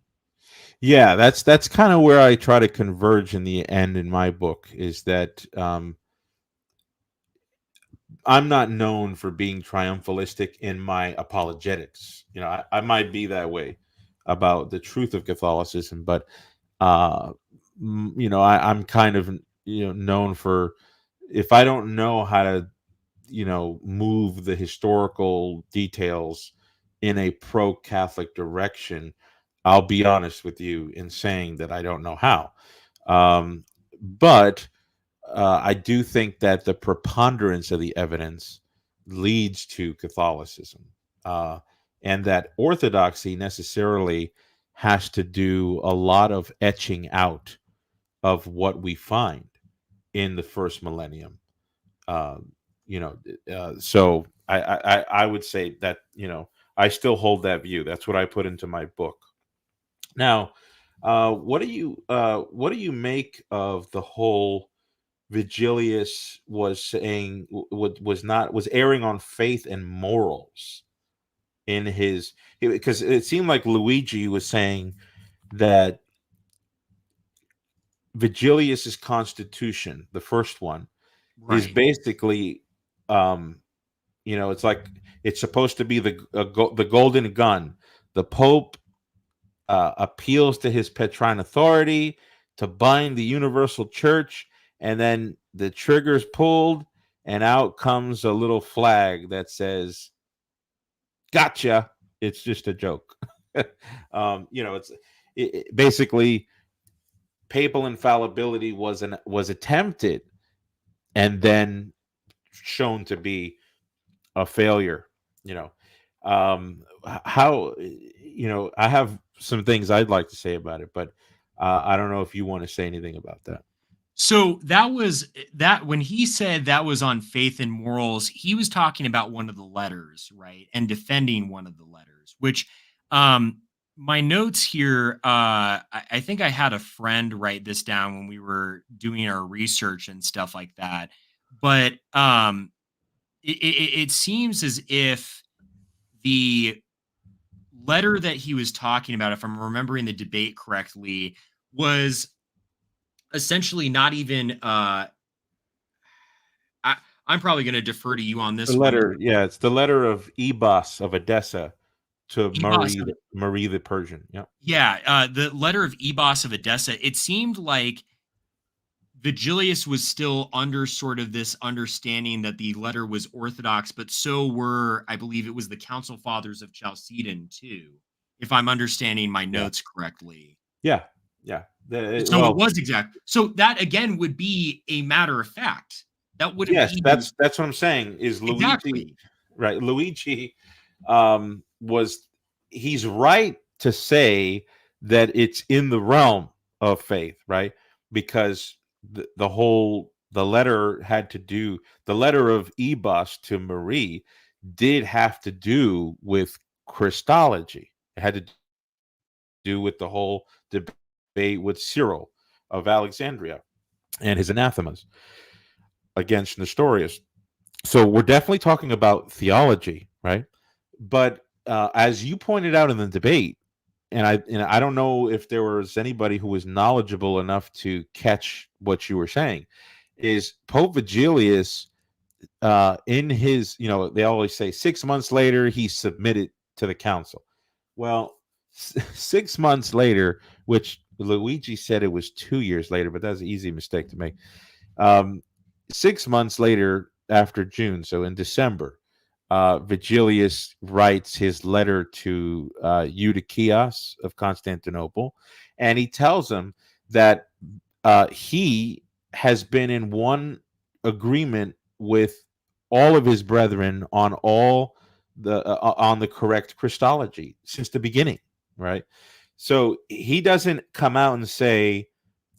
Yeah, that's kind of where I try to converge in the end in my book, is that I'm not known for being triumphalistic in my apologetics. I might be that way about the truth of Catholicism, but uh, I'm kind of known for, if I don't know how to move the historical details in a pro-Catholic direction, I'll be honest with you in saying that I don't know how. But I do think that the preponderance of the evidence leads to Catholicism, and that orthodoxy necessarily has to do a lot of etching out of what we find in the first millennium. Um, so I would say that I still hold that view. That's what I put into my book. Now, what do you make of the whole Vigilius was saying was erring on faith and morals in his, because it seemed like Luigi was saying that Vigilius's constitution, the first one, is
Right.
basically it's like it's supposed to be the golden gun. The Pope appeals to his Petrine authority to bind the universal church, and then the trigger's pulled, and out comes a little flag that says, "Gotcha." It's just a joke. Basically papal infallibility was attempted and then shown to be a failure. You know, how I have some things I'd like to say about it, but I don't know if you want to say anything about that.
So that was that when he said that was on faith and morals, he was talking about one of the letters, right? And defending one of the letters, which um my notes here, I think I had a friend write this down when we were doing our research and stuff like that. But it seems as if the letter that he was talking about, if I'm remembering the debate correctly, was essentially not even I, I'm probably going to defer to you on
The
this one.
letter, yeah, it's the letter of Ebos of Edessa to
Ebos of,
Marie the Persian. Yeah.
yeah, the letter of Ebos of Edessa. It seemed like Vigilius was still under sort of this understanding that the letter was orthodox, but so were, I believe it was the Council Fathers of Chalcedon too, if I'm understanding my
Yeah.
notes correctly.
Yeah. Yeah.
So it
Well,
was exact. So that again would be a matter of fact. That wouldn't
yes,
be
that's what I'm saying. Is Luigi
exactly.
right? Luigi was he's right to say that it's in the realm of faith, right? Because the letter had to do, the letter of Ebos to Marie did have to do with Christology. It had to do with the whole debate with Cyril of Alexandria and his anathemas against Nestorius. So we're definitely talking about theology, right? But as you pointed out in the debate, and I don't know if there was anybody who was knowledgeable enough to catch what you were saying, is Pope Vigilius, in his, they always say 6 months later he submitted to the council. Well, 6 months later, which Luigi said it was 2 years later, but that's an easy mistake to make. Um, 6 months later, after June, so in December, Vigilius writes his letter to Eutychius of Constantinople, and he tells him that he has been in one agreement with all of his brethren on all on the correct Christology since the beginning, right? So he doesn't come out and say,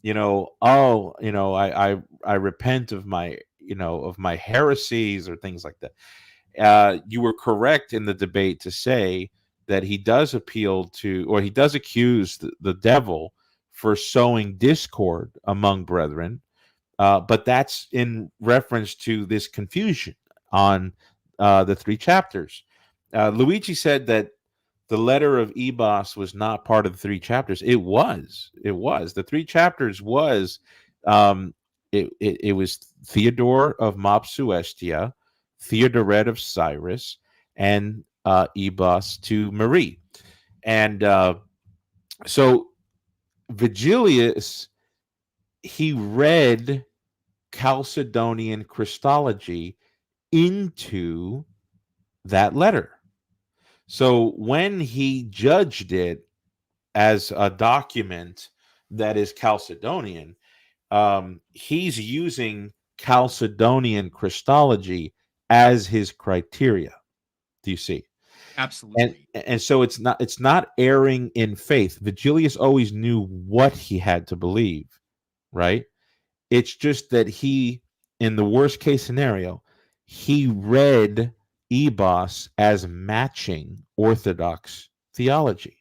oh, I repent of my, of my heresies or things like that. you were correct in the debate to say that he does appeal to, or he does accuse the devil for sowing discord among brethren, but that's in reference to this confusion on the 3 chapters. Luigi said that the letter of Ebos was not part of the 3 chapters. It was. It was. The 3 chapters was um, it was Theodore of Mopsuestia, Theodoret of Cyrus, and Ebos to Marie. And so Vigilius, he read Chalcedonian Christology into that letter. So when he judged it as a document that is Chalcedonian, he's using Chalcedonian Christology as his criteria. Do you see?
Absolutely.
And so it's not erring in faith. Vigilius always knew what he had to believe, right? It's just that he, in the worst case scenario, he read Ebos as matching Orthodox theology.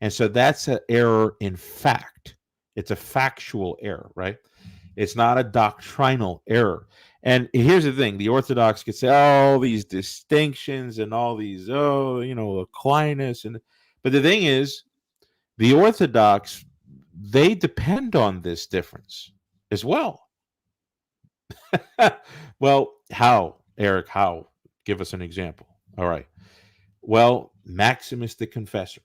And so that's an error in fact. It's a factual error, right? It's not a doctrinal error. And here's the thing: the Orthodox could say, "Oh, these distinctions and all these, Aquinas," but the thing is, the Orthodox, they depend on this difference as well. Well, how, Eric? How? Give us an example. All right. Well, Maximus the Confessor.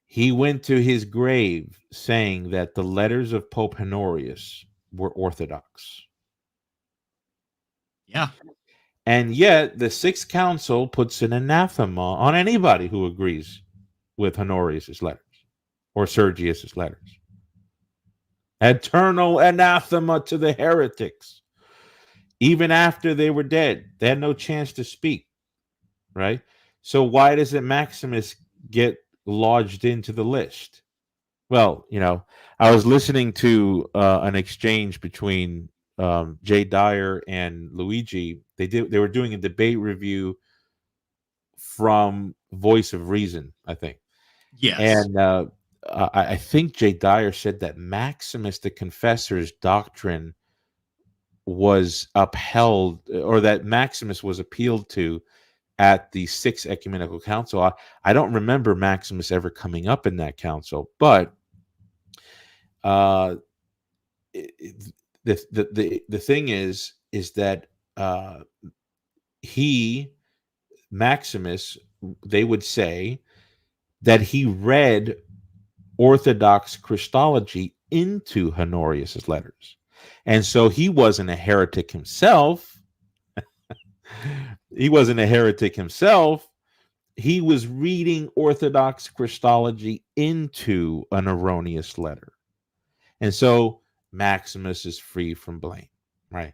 He went to his grave saying that the letters of Pope Honorius were orthodox.
Yeah.
And yet the Sixth Council puts an anathema on anybody who agrees with Honorius's letters or Sergius's letters. Eternal anathema to the heretics. Even after they were dead, they had no chance to speak, right? So why doesn't Maximus get lodged into the list? Well, I was listening to an exchange between Jay Dyer and Luigi. They were doing a debate review from Voice of Reason, I think.
Yes.
And I think Jay Dyer said that Maximus the Confessor's doctrine was upheld, or that Maximus was appealed to at the Sixth Ecumenical Council. I don't remember Maximus ever coming up in that council, but the thing is that Maximus, they would say that he read Orthodox Christology into Honorius's letters, and so he wasn't a heretic himself. He wasn't a heretic himself. He was reading Orthodox Christology into an erroneous letter. And so Maximus is free from blame, right?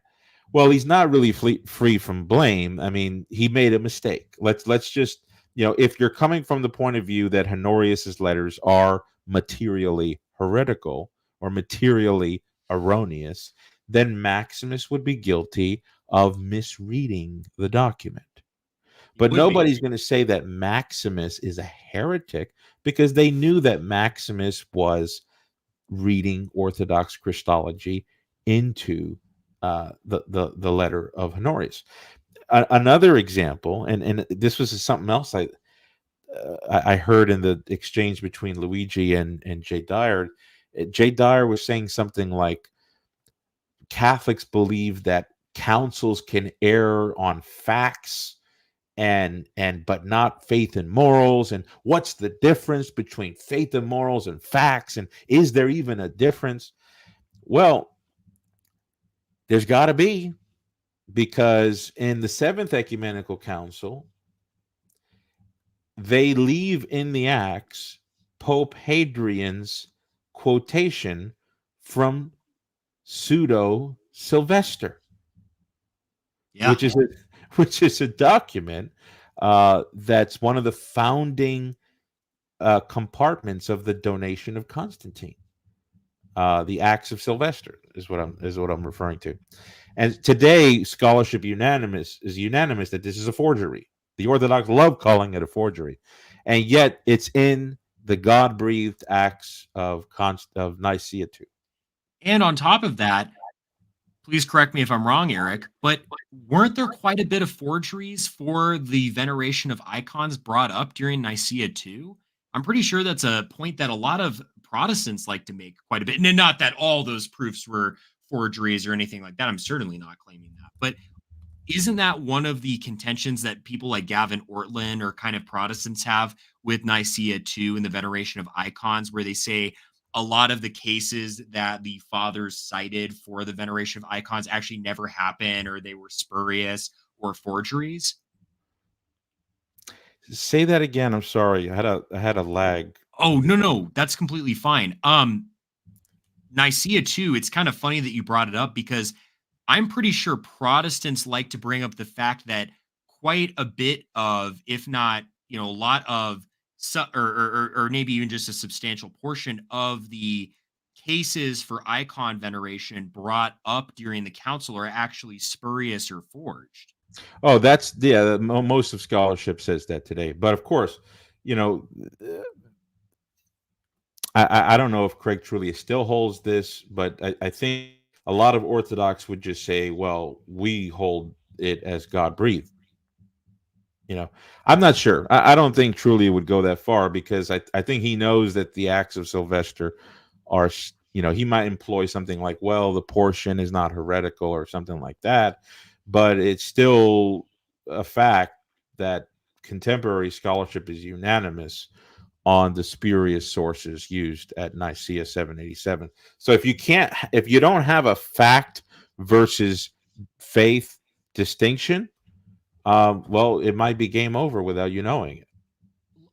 Well, he's not really free from blame. I mean, he made a mistake. Let's just, if you're coming from the point of view that Honorius's letters are materially heretical or materially erroneous, then Maximus would be guilty of misreading the document.
He
But
would be.
nobody's going to say that Maximus is a heretic, because they knew that Maximus was reading Orthodox Christology into the letter of Honorius. Another example, and this was something else I heard in the exchange between Luigi and Jay Dyer. Jay Dyer was saying something like, Catholics believe that councils can err on facts and but not faith and morals, and what's the difference between faith and morals and facts, and is there even a difference? Well, there's got to be, because in the Seventh Ecumenical Council, they leave in the Acts Pope Hadrian's quotation from Pseudo Sylvester,
Yeah.
which is a document that's one of the founding compartments of the donation of Constantine. The Acts of Sylvester is what I'm referring to, And today, scholarship is unanimous that this is a forgery. The Orthodox love calling it a forgery, and yet it's in the God-breathed Acts of Nicaea too.
And on top of that, please correct me if I'm wrong, Eric, but weren't there quite a bit of forgeries for the veneration of icons brought up during Nicaea too? I'm pretty sure that's a point that a lot of Protestants like to make quite a bit. And not that all those proofs were forgeries or anything like that. I'm certainly not claiming that. But isn't that one of the contentions that people like Gavin Ortlund or kind of Protestants have with Nicaea too and the veneration of icons, where they say a lot of the cases that the fathers cited for the veneration of icons actually never happened or they were spurious or forgeries?
Say that again. I'm sorry. I had a lag.
Oh, no, no, that's completely fine. Nicaea too, it's kind of funny that you brought it up because I'm pretty sure Protestants like to bring up the fact that quite a bit of, if not, a lot of, or maybe even just a substantial portion of the cases for icon veneration brought up during the council are actually spurious or forged.
Oh, that's yeah. Most of scholarship says that today, but of course, you know, I don't know if Craig truly still holds this, but I think a lot of Orthodox would just say, "Well, we hold it as God breathed." I'm not sure. I don't think truly would go that far because I think he knows that the acts of Sylvester are, he might employ something like, well, the portion is not heretical or something like that, but it's still a fact that contemporary scholarship is unanimous on the spurious sources used at Nicaea 787. So if you don't have a fact versus faith distinction, well, it might be game over without you knowing it.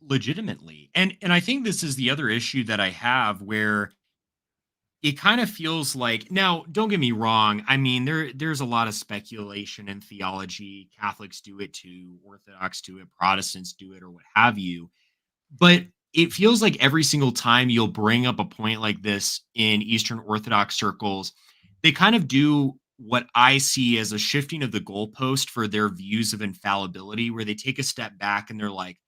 Legitimately. And I think this is the other issue that I have where it kind of feels like, now don't get me wrong, I mean there's a lot of speculation in theology. Catholics do it too, Orthodox do it, Protestants do it, or what have you. But it feels like every single time you'll bring up a point like this in Eastern Orthodox circles, they kind of do what I see as a shifting of the goalpost for their views of infallibility, where they take a step back and they're like,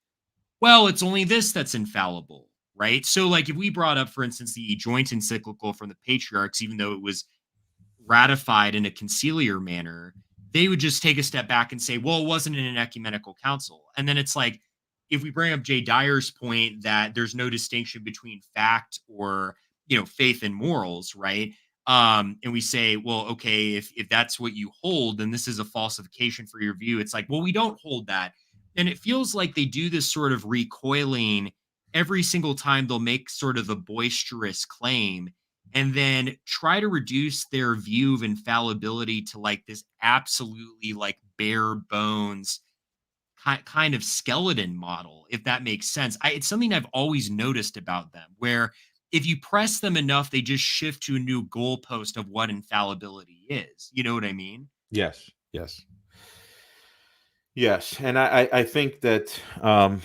well, it's only this that's infallible, right? So, like, if we brought up, for instance, the joint encyclical from the patriarchs, even though it was ratified in a conciliar manner, they would just take a step back and say, well, it wasn't in an ecumenical council. And then it's like, if we bring up Jay Dyer's point that there's no distinction between fact or, faith and morals, right? And we say, well, okay, if that's what you hold, then this is a falsification for your view. It's like, well, we don't hold that. And it feels like they do this sort of recoiling every single time they'll make sort of a boisterous claim and then try to reduce their view of infallibility to like this absolutely like bare bones kind of skeleton model, if that makes sense. It's something I've always noticed about them, where if you press them enough, they just shift to a new goalpost of what infallibility is. You know what I mean?
Yes, yes, yes. And I think that I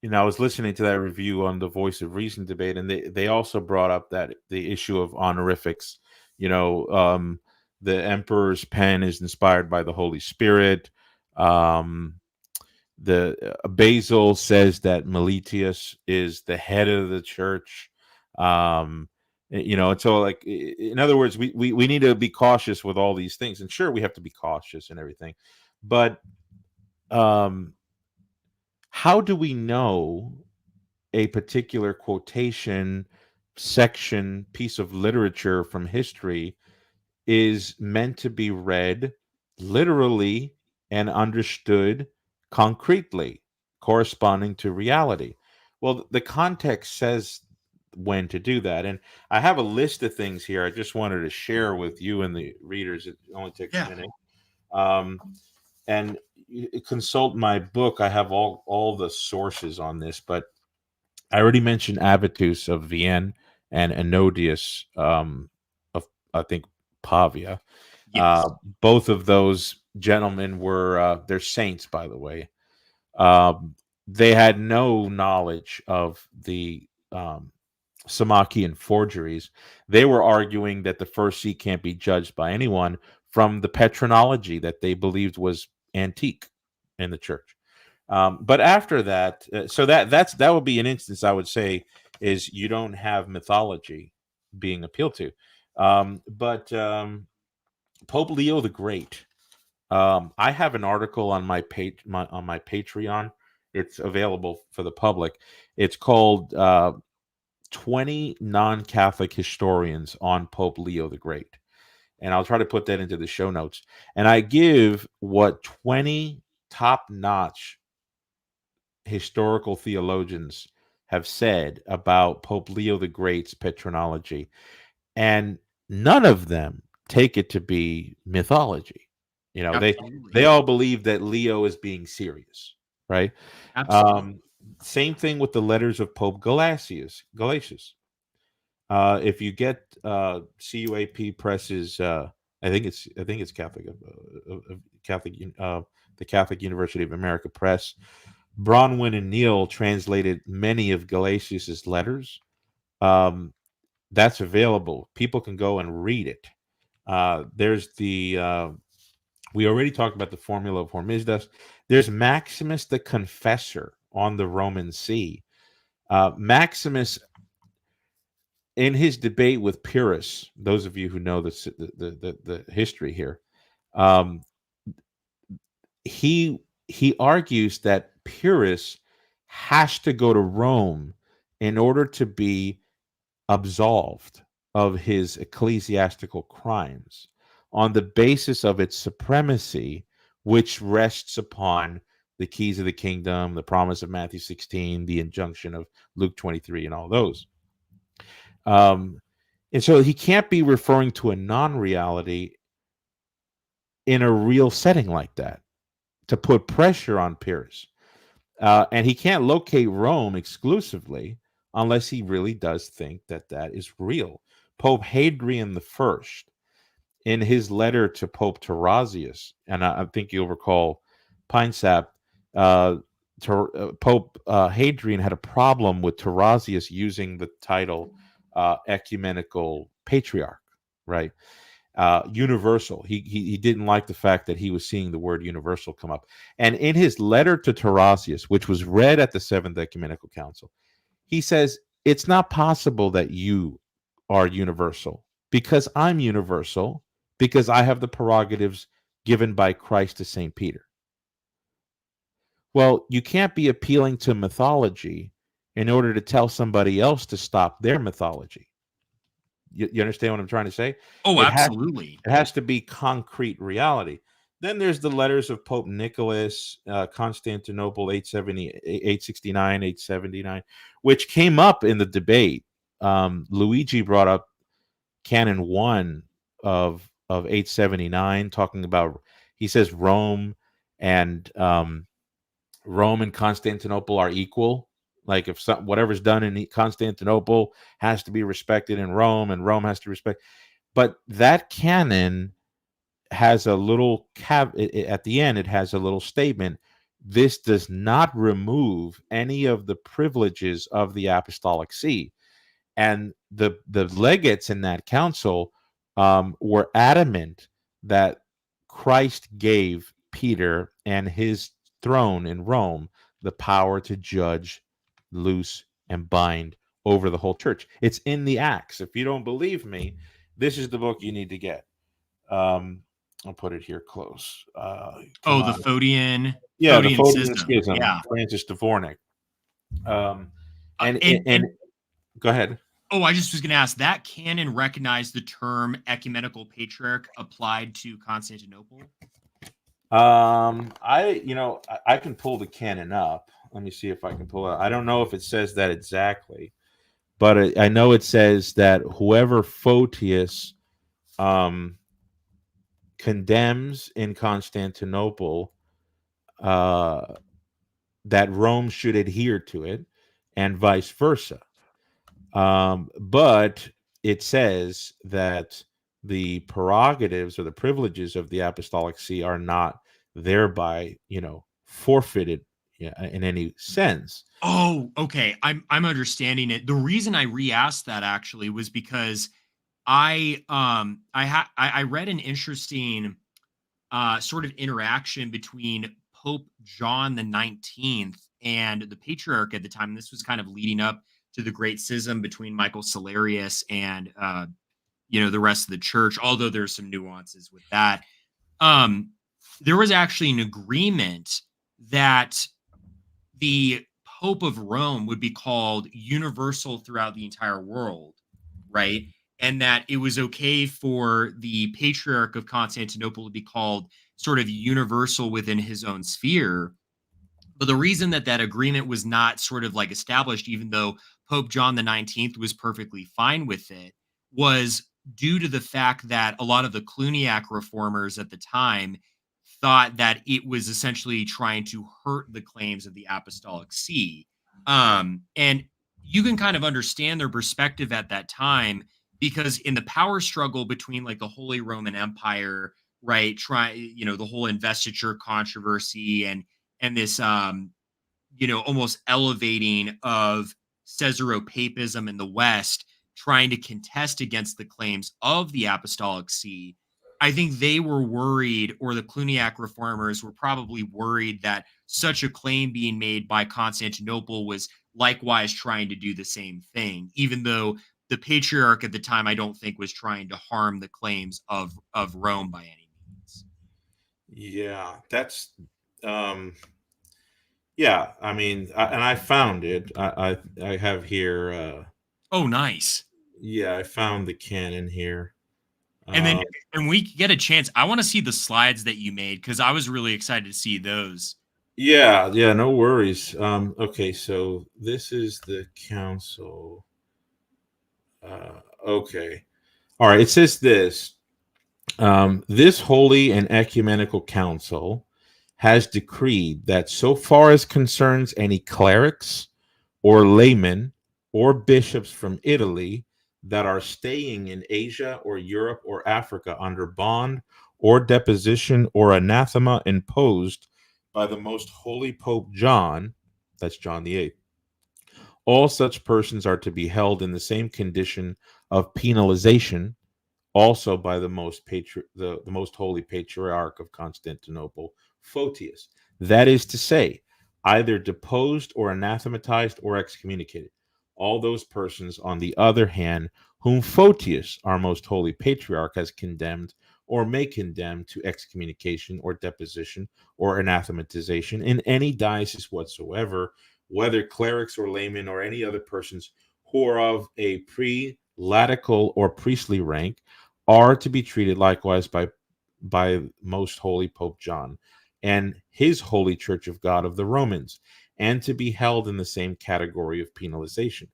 was listening to that review on the Voice of Reason debate, and they also brought up that the issue of honorifics. You know, the emperor's pen is inspired by the Holy Spirit. Um, the Basil says that Meletius is the head of the church. And so like in other words, we need to be cautious with all these things. And sure, we have to be cautious and everything, but um, how do we know a particular quotation, section, piece of literature from history is meant to be read literally and understood concretely, corresponding to reality? Well, the context says when to do that. And I have a list of things here I just wanted to share with you and the readers. It only takes a
Yeah.
minute. Um, and consult my book. I have all the sources on this, but I already mentioned Avitus of Vienne and Anodius of, I think, Pavia.
Yes.
Both of those gentlemen were they're saints, by the way. Um, they had no knowledge of the Samakian forgeries. They were arguing that the first see can't be judged by anyone from the Petronology that they believed was antique in the church. But after that, so that would be an instance I would say is you don't have mythology being appealed to. But Pope Leo the Great. I have an article on on my Patreon. It's available for the public. It's called 20 non-Catholic historians on Pope Leo the Great. And I'll try to put that into the show notes. And I give what 20 top-notch historical theologians have said about Pope Leo the Great's patronology, and none of them take it to be mythology. You know,
Absolutely.
they all believe that Leo is being serious, right?
Absolutely.
Same thing with the letters of Pope Galatius. If you get CUAP Press's, I think it's Catholic, Catholic, the Catholic University of America Press. Bronwyn and Neal translated many of Galatius's letters. That's available. People can go and read it. There's the we already talked about the Formula of Hormisdas. There's Maximus the Confessor on the Roman See. Maximus, in his debate with Pyrrhus, those of you who know the history here, um, he argues that Pyrrhus has to go to Rome in order to be absolved of his ecclesiastical crimes on the basis of its supremacy, which rests upon the keys of the kingdom, the promise of Matthew 16, the injunction of Luke 23, and all those. And so he can't be referring to a non-reality in a real setting like that to put pressure on Pyrrhus. And he can't locate Rome exclusively unless he really does think that that is real. Pope Hadrian I, in his letter to Pope Tarasius, and I think you'll recall Pinesap, Pope Hadrian had a problem with Tarasius using the title ecumenical patriarch, right? Universal. He didn't like the fact that he was seeing the word universal come up. And in his letter to Tarasius, which was read at the Seventh Ecumenical Council, he says, it's not possible that you are universal because I'm universal because I have the prerogatives given by Christ to St. Peter. Well, you can't be appealing to mythology in order to tell somebody else to stop their mythology. You understand what I'm trying to say?
Oh, absolutely.
It has to be concrete reality. Then there's the letters of Pope Nicholas, Constantinople, 869, 879, which came up in the debate. Luigi brought up Canon 1 of 879, talking about, he says Rome and Constantinople are equal. Like if whatever's done in Constantinople has to be respected in Rome, and Rome has to respect. But that canon has a little at the end. It has a little statement. This does not remove any of the privileges of the Apostolic See, and the legates in that council were adamant that Christ gave Peter and his throne in Rome the power to judge, loose, and bind over the whole church. It's in the Acts. If you don't believe me, this is the book you need to get. I'll put it here close.
Oh, the Photian
the Photian
Schism.
Schism.
Yeah.
Francis Dvornik. And
and
go ahead.
Oh, I just was going to ask, that canon recognized the term ecumenical patriarch applied to Constantinople?
I can pull the canon up. Let me see if I can pull it. I don't know if it says that exactly, but I know it says that whoever Photius condemns in Constantinople, that Rome should adhere to it, and vice versa. But it says that the prerogatives or the privileges of the Apostolic See are not thereby, forfeited in any sense.
Oh, okay. I'm understanding it. The reason I re-asked that actually was because I read an interesting sort of interaction between Pope John the 19th and the patriarch at the time. This was kind of leading up to the great schism between Michael Celerius and the rest of the church, although there's some nuances with that. um, there was actually an agreement that the Pope of Rome would be called universal throughout the entire world, right? And that it was okay for the Patriarch of Constantinople to be called sort of universal within his own sphere. But the reason that that agreement was not sort of like established, even though Pope John the 19th was perfectly fine with it, was due to the fact that a lot of the Cluniac reformers at the time thought that it was essentially trying to hurt the claims of the Apostolic See. And you can kind of understand their perspective at that time, because in the power struggle between like the Holy Roman Empire, right, the whole investiture controversy and this almost elevating of Caesaropapism in the West, trying to contest against the claims of the Apostolic See. I think they were worried, or the Cluniac reformers were probably worried, that such a claim being made by Constantinople was likewise trying to do the same thing, even though the patriarch at the time, I don't think, was trying to harm the claims of Rome by any means.
Yeah, that's um yeah, I mean, and I found it. I have here
Oh, nice.
yeah, I found the canon here.
And then,
Um
and we get a chance, I want to see the slides that you made, because I was really excited to see those.
yeah, yeah, no worries. Okay, so this is the council. Okay. All right, it says this. This holy and ecumenical council has decreed that so far as concerns any clerics or laymen or bishops from Italy that are staying in Asia or Europe or Africa under bond or deposition or anathema imposed by the most holy Pope John, that's John the Eighth, all such persons are to be held in the same condition of penalization also by the most holy patriarch of Constantinople, Photius. That is to say, either deposed or anathematized or excommunicated. All those persons, on the other hand, whom Photius, our most holy patriarch, has condemned or may condemn to excommunication or deposition or anathematization in any diocese whatsoever, whether clerics or laymen or any other persons who are of a pre-laical or priestly rank, are to be treated likewise by most holy Pope John and his holy Church of God of the Romans, and to be held in the same category of penalization.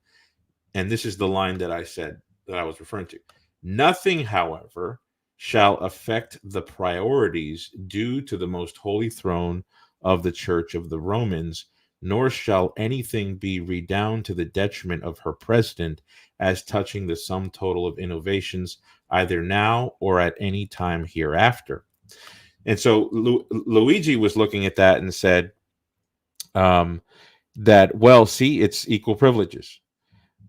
And this is the line that I said that I was referring to. Nothing, however, shall affect the priorities due to the most holy throne of the Church of the Romans, nor shall anything be redound to the detriment of her president as touching the sum total of innovations, either now or at any time hereafter. And so Luigi was looking at that and said that, well, see, it's equal privileges,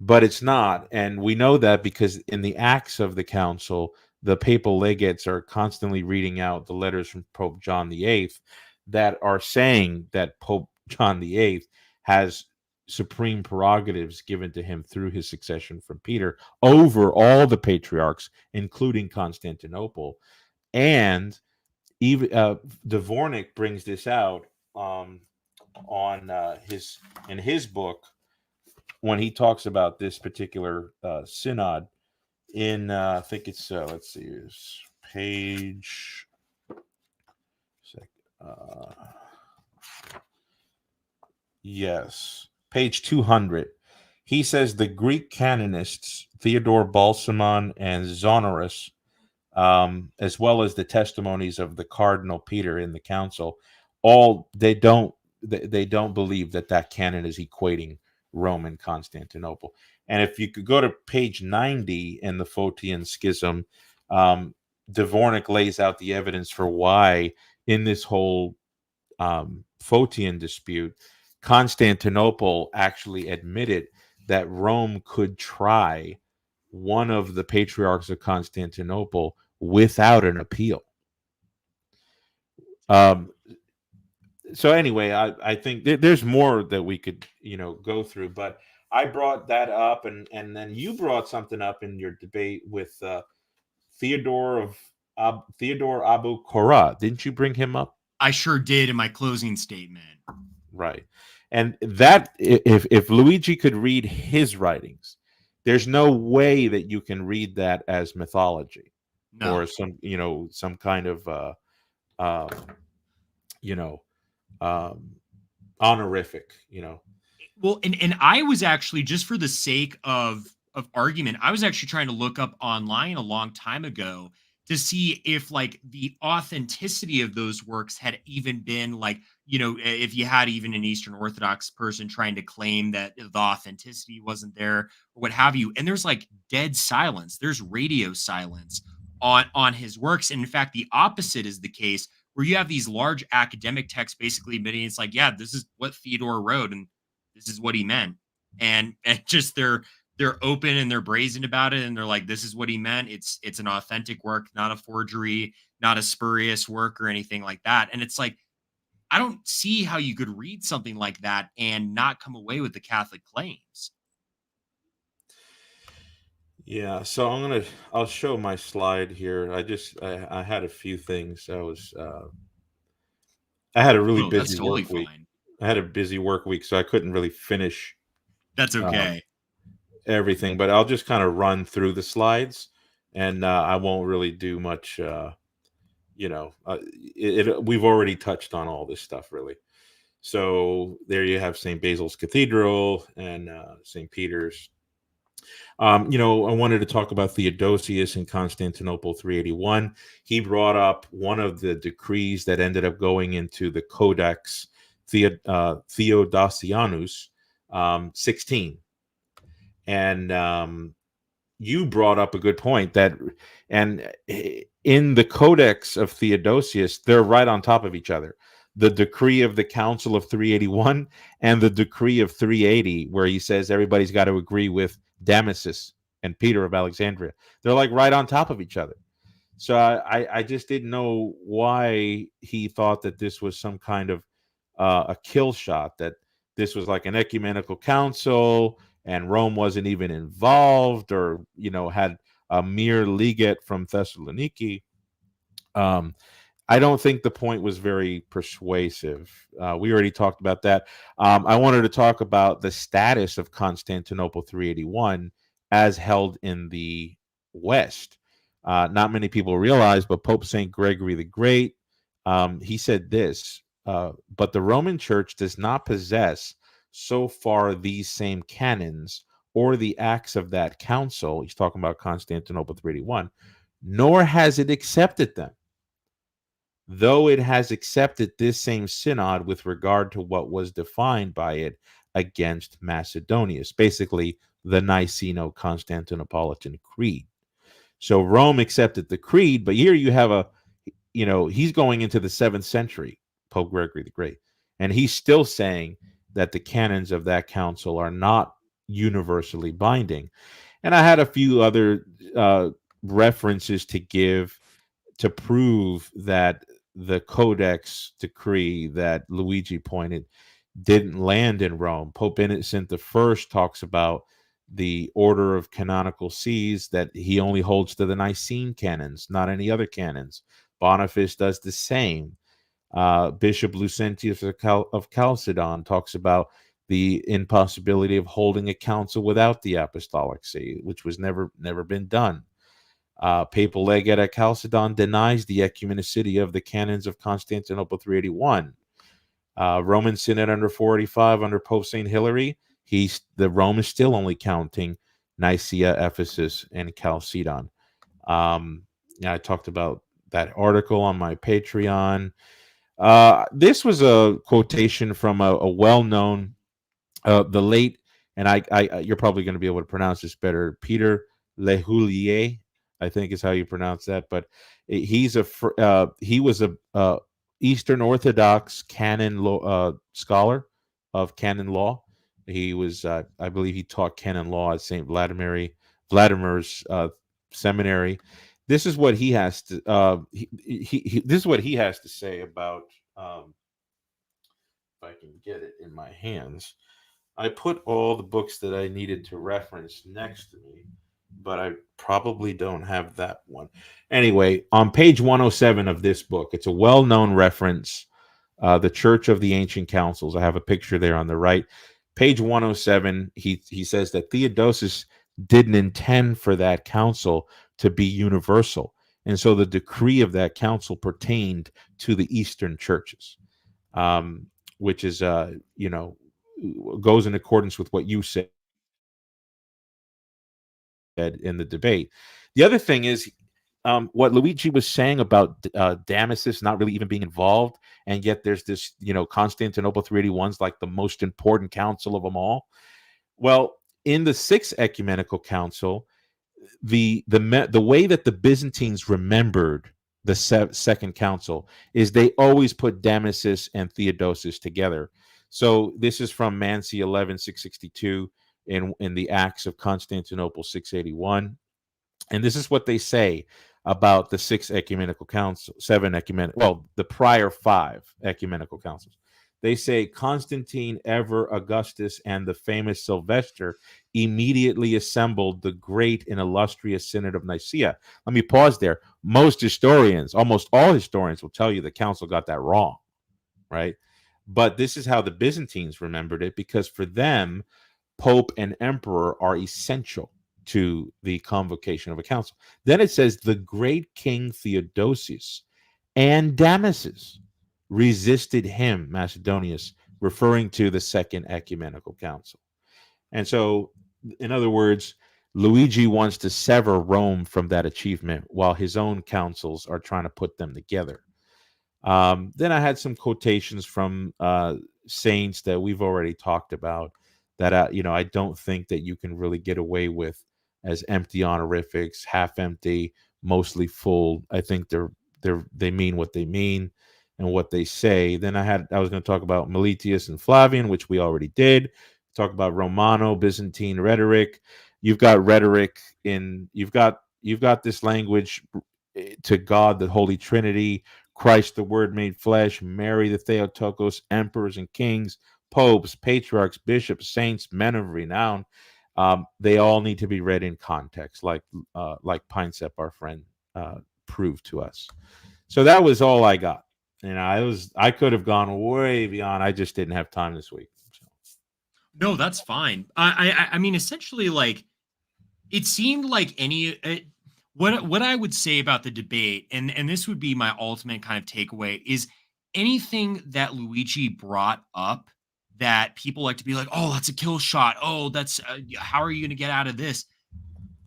but it's not. And we know that because in the Acts of the Council, the papal legates are constantly reading out the letters from Pope John the Eighth that are saying that Pope John the Eighth has supreme prerogatives given to him through his succession from Peter over all the patriarchs, including Constantinople. And even Dvornik brings this out on his in his book when he talks about this particular synod in I think it's let's see, it's page uh, yes, page 200. He says the Greek canonists Theodore Balsamon and Zonorus, as well as the testimonies of the Cardinal Peter in the council, all they don't believe that that canon is equating Rome and Constantinople. And if you could go to page 90 in the Photian Schism, Dvornik lays out the evidence for why in this whole Photian dispute, Constantinople actually admitted that Rome could try one of the patriarchs of Constantinople without an appeal. Um, so anyway, I think there's more that we could go through, but I brought that up, and then you brought something up in your debate with Theodore of Theodore Abu Korah. Didn't you bring him up?
I sure did in my closing statement.
Right. And that, if Luigi could read his writings, there's no way that you can read that as mythology
No.
or some kind of um, you know honorific.
Well, and I was actually, just for the sake of argument, I was actually trying to look up online a long time ago to see if like the authenticity of those works had even been like, if you had even an Eastern Orthodox person trying to claim that the authenticity wasn't there or what have you. And there's like dead silence. There's radio silence on his works. And in fact, the opposite is the case, where you have these large academic texts basically admitting it's like, yeah, this is what Theodore wrote, and this is what he meant. And just they're open and they're brazen about it, and they're like, this is what he meant. It's an authentic work, not a forgery, not a spurious work or anything like that. And it's like, I don't see how you could read something like that and not come away with the Catholic claims.
Yeah, so I'll show my slide here. I had a few things. I had a really
Oh, that's
busy
totally
work week.
fine.
I had a busy work week, so I couldn't really finish
That's
um,
okay.
everything. But I'll just kind of run through the slides, and I won't really do much. We've already touched on all this stuff, really. So there you have St. Basil's Cathedral and St. Peter's. I wanted to talk about Theodosius in Constantinople 381. He brought up one of the decrees that ended up going into the Codex Theodosianus 16. And you brought up a good point and in the Codex of Theodosius, they're right on top of each other. The decree of the Council of 381 and the decree of 380, where he says everybody's got to agree with Damasus and Peter of Alexandria. They're like right on top of each other. So I just didn't know why he thought that this was some kind of a kill shot, that this was like an ecumenical council and Rome wasn't even involved, or had a mere legate from Thessaloniki. I don't think the point was very persuasive. We already talked about that. I wanted to talk about the status of Constantinople 381 as held in the West. Not many people realize, but Pope St. Gregory the Great, he said this, but the Roman Church does not possess so far these same canons or the acts of that council. He's talking about Constantinople 381, nor has it accepted them, though it has accepted this same synod with regard to what was defined by it against Macedonius, basically the Niceno-Constantinopolitan Creed. So Rome accepted the creed, but here you have he's going into the 7th century, Pope Gregory the Great, and he's still saying that the canons of that council are not universally binding. And I had a few other references to give to prove that the Codex decree that Luigi pointed didn't land in Rome. Pope Innocent I talks about the order of canonical sees, that he only holds to the Nicene canons, not any other canons. Boniface does the same. Bishop Lucentius of Chalcedon talks about the impossibility of holding a council without the apostolic see, which was never been done. Papal legate at Chalcedon denies the ecumenicity of the canons of Constantinople 381. Roman Synod under 485 under Pope St. Hilary, the Rome is still only counting Nicaea, Ephesus, and Chalcedon. I talked about that article on my Patreon. This was a quotation from a well-known, the late, and I you're probably going to be able to pronounce this better, Peter Lehoulier, I think is how you pronounce that. But he was a Eastern Orthodox canon law scholar of canon law. He was, I believe, he taught canon law at St. Vladimir Vladimir's seminary. This is what he has to this is what he has to say about if I can get it in my hands. I put all the books that I needed to reference next to me, but I probably don't have that one. Anyway, on page 107 of this book, it's a well-known reference, the Church of the Ancient Councils. I have a picture there on the right. Page 107, he says that Theodosius didn't intend for that council to be universal. And so the decree of that council pertained to the Eastern churches, which is, goes in accordance with what you said in the debate. The other thing is, what Luigi was saying about Damasus not really even being involved, and yet there's this, Constantinople 381's like the most important council of them all. Well, in the Sixth Ecumenical Council, the way that the Byzantines remembered the Second Council is they always put Damasus and Theodosius together. So this is from Mansi 11,662 in the Acts of Constantinople 681. And this is what they say about the six ecumenical councils, the prior five ecumenical councils. They say Constantine, Ever, Augustus, and the famous Sylvester immediately assembled the great and illustrious Synod of Nicaea. Let me pause there. Most historians, almost all historians, will tell you the council got that wrong, right? But this is how the Byzantines remembered it, because for them, Pope and Emperor are essential to the convocation of a council. Then it says the great King Theodosius and Damasus resisted him, Macedonius, referring to the Second Ecumenical Council. And so, in other words, Luigi wants to sever Rome from that achievement while his own councils are trying to put them together. Then I had some quotations from saints that we've already talked about that, I don't think that you can really get away with as empty honorifics, half empty, mostly full. I think they mean what they mean and what they say. Then I was going to talk about Meletius and Flavian, which we already did. Talk about Romano Byzantine rhetoric. You've got rhetoric you've got this language to God, the Holy Trinity, Christ, the Word made flesh, Mary, the Theotokos, emperors and kings, popes, patriarchs, bishops, saints, men of renown. They all need to be read in context, like Pinesap, our friend, proved to us. So that was all I got. I could have gone way beyond. I just didn't have time this week. So.
No, that's fine. I mean, essentially, like, it seemed like what I would say about the debate, and this would be my ultimate kind of takeaway, is anything that Luigi brought up that people like to be like, oh, that's a kill shot. Oh, that's how are you going to get out of this?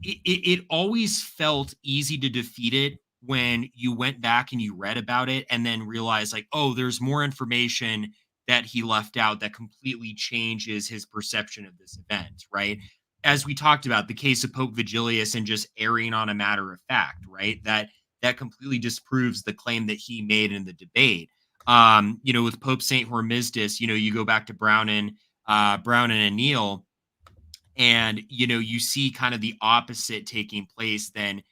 It always felt easy to defeat it when you went back and you read about it and then realized, like, oh, there's more information that he left out that completely changes his perception of this event, right? As we talked about, the case of Pope Vigilius and just erring on a matter of fact, right? That completely disproves the claim that he made in the debate. With Pope Saint Hormisdas, you go back to Brown and Anneal, and you see kind of the opposite taking place than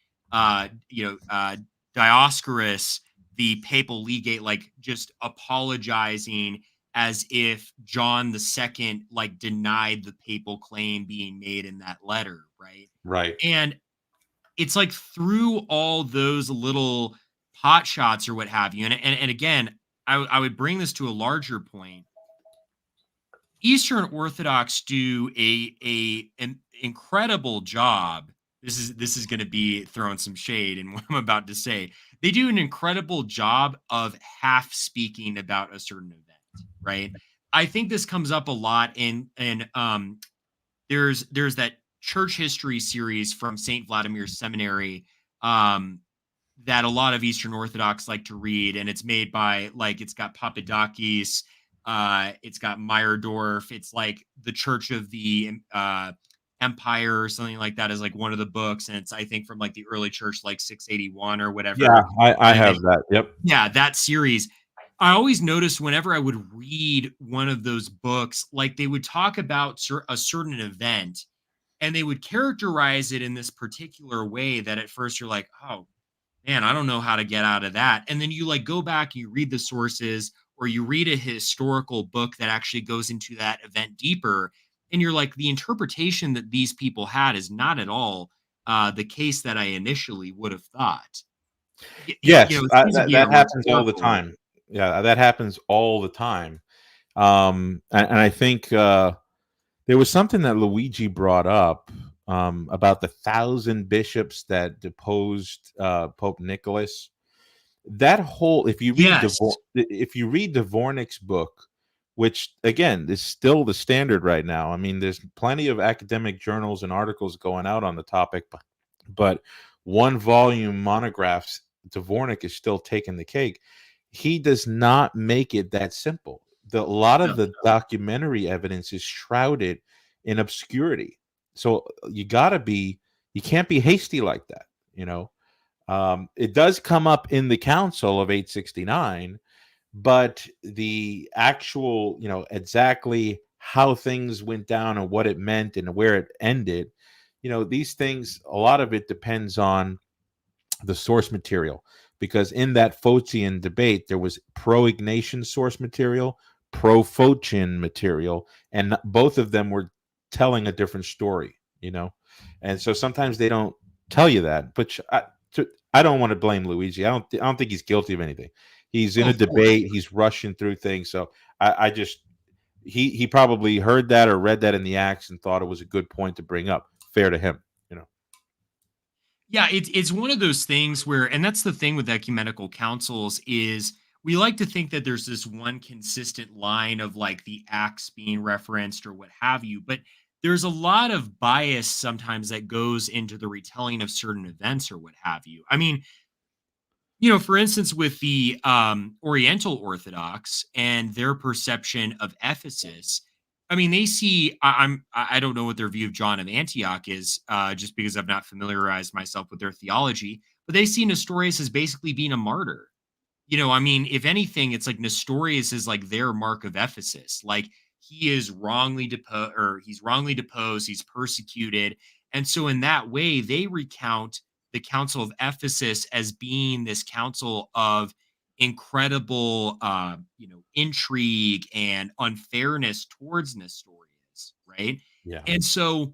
Dioscorus, the papal legate, like just apologizing as if John II like denied the papal claim being made in that letter,
Right.
And it's like through all those little pot shots or what have you, and again, I would bring this to a larger point. Eastern Orthodox do an incredible job. This is going to be throwing some shade in what I'm about to say. They do an incredible job of half speaking about a certain event, right? I think this comes up a lot in there's that church history series from St. Vladimir's Seminary that a lot of Eastern Orthodox like to read, and it's made by it's got Papadakis, it's got Meyerdorf. It's like the Church of the Empire or something like that is like one of the books, and it's I think from like the early church, like 681 or whatever.
Yeah, I have that. Yep.
Yeah, that series. I always noticed whenever I would read one of those books, like they would talk about a certain event, and they would characterize it in this particular way that at first you're like, oh man, I don't know how to get out of that. And then you like go back and you read the sources, or you read a historical book that actually goes into that event deeper. And you're like, the interpretation that these people had is not at all the case that I initially would have thought.
Yes,
It seems to be a
that happens all the
rhetorical.
time. Yeah, that happens all the time. And I think there was something that Luigi brought up about the 1,000 bishops that deposed Pope Nicholas. That whole,
Yes.
if you read Dvornik's book, which again is still the standard right now. I mean, there's plenty of academic journals and articles going out on the topic, but one volume monographs, Dvornik is still taking the cake. He does not make it that simple. A lot of
No.
the documentary evidence is shrouded in obscurity. So you can't be hasty like that, you know. It does come up in the Council of 869, but the actual, exactly how things went down and what it meant and where it ended, these things, a lot of it depends on the source material, because in that Photian debate there was pro-Ignatian source material, pro-Photian material, and both of them were telling a different story. And so sometimes they don't tell you that, but I don't want to blame Luigi. I don't think he's guilty of anything. He's in
Oh,
a
of course.
debate, he's rushing through things. So I just, he probably heard that or read that in the Acts and thought it was a good point to bring up. Fair to him.
Yeah, it's one of those things where, and that's the thing with ecumenical councils is we like to think that there's this one consistent line of like the acts being referenced or what have you, but there's a lot of bias sometimes that goes into the retelling of certain events or what have you. I mean, for instance, with the Oriental Orthodox and their perception of Ephesus, I mean, they see. I don't know what their view of John of Antioch is, just because I've not familiarized myself with their theology. But they see Nestorius as basically being a martyr. I mean, if anything, it's like Nestorius is like their mark of Ephesus. Like he is wrongly deposed, or he's wrongly deposed, he's persecuted. And so in that way, they recount the Council of Ephesus as being this council of incredible intrigue and unfairness towards Nestorius, right?
Yeah.
And so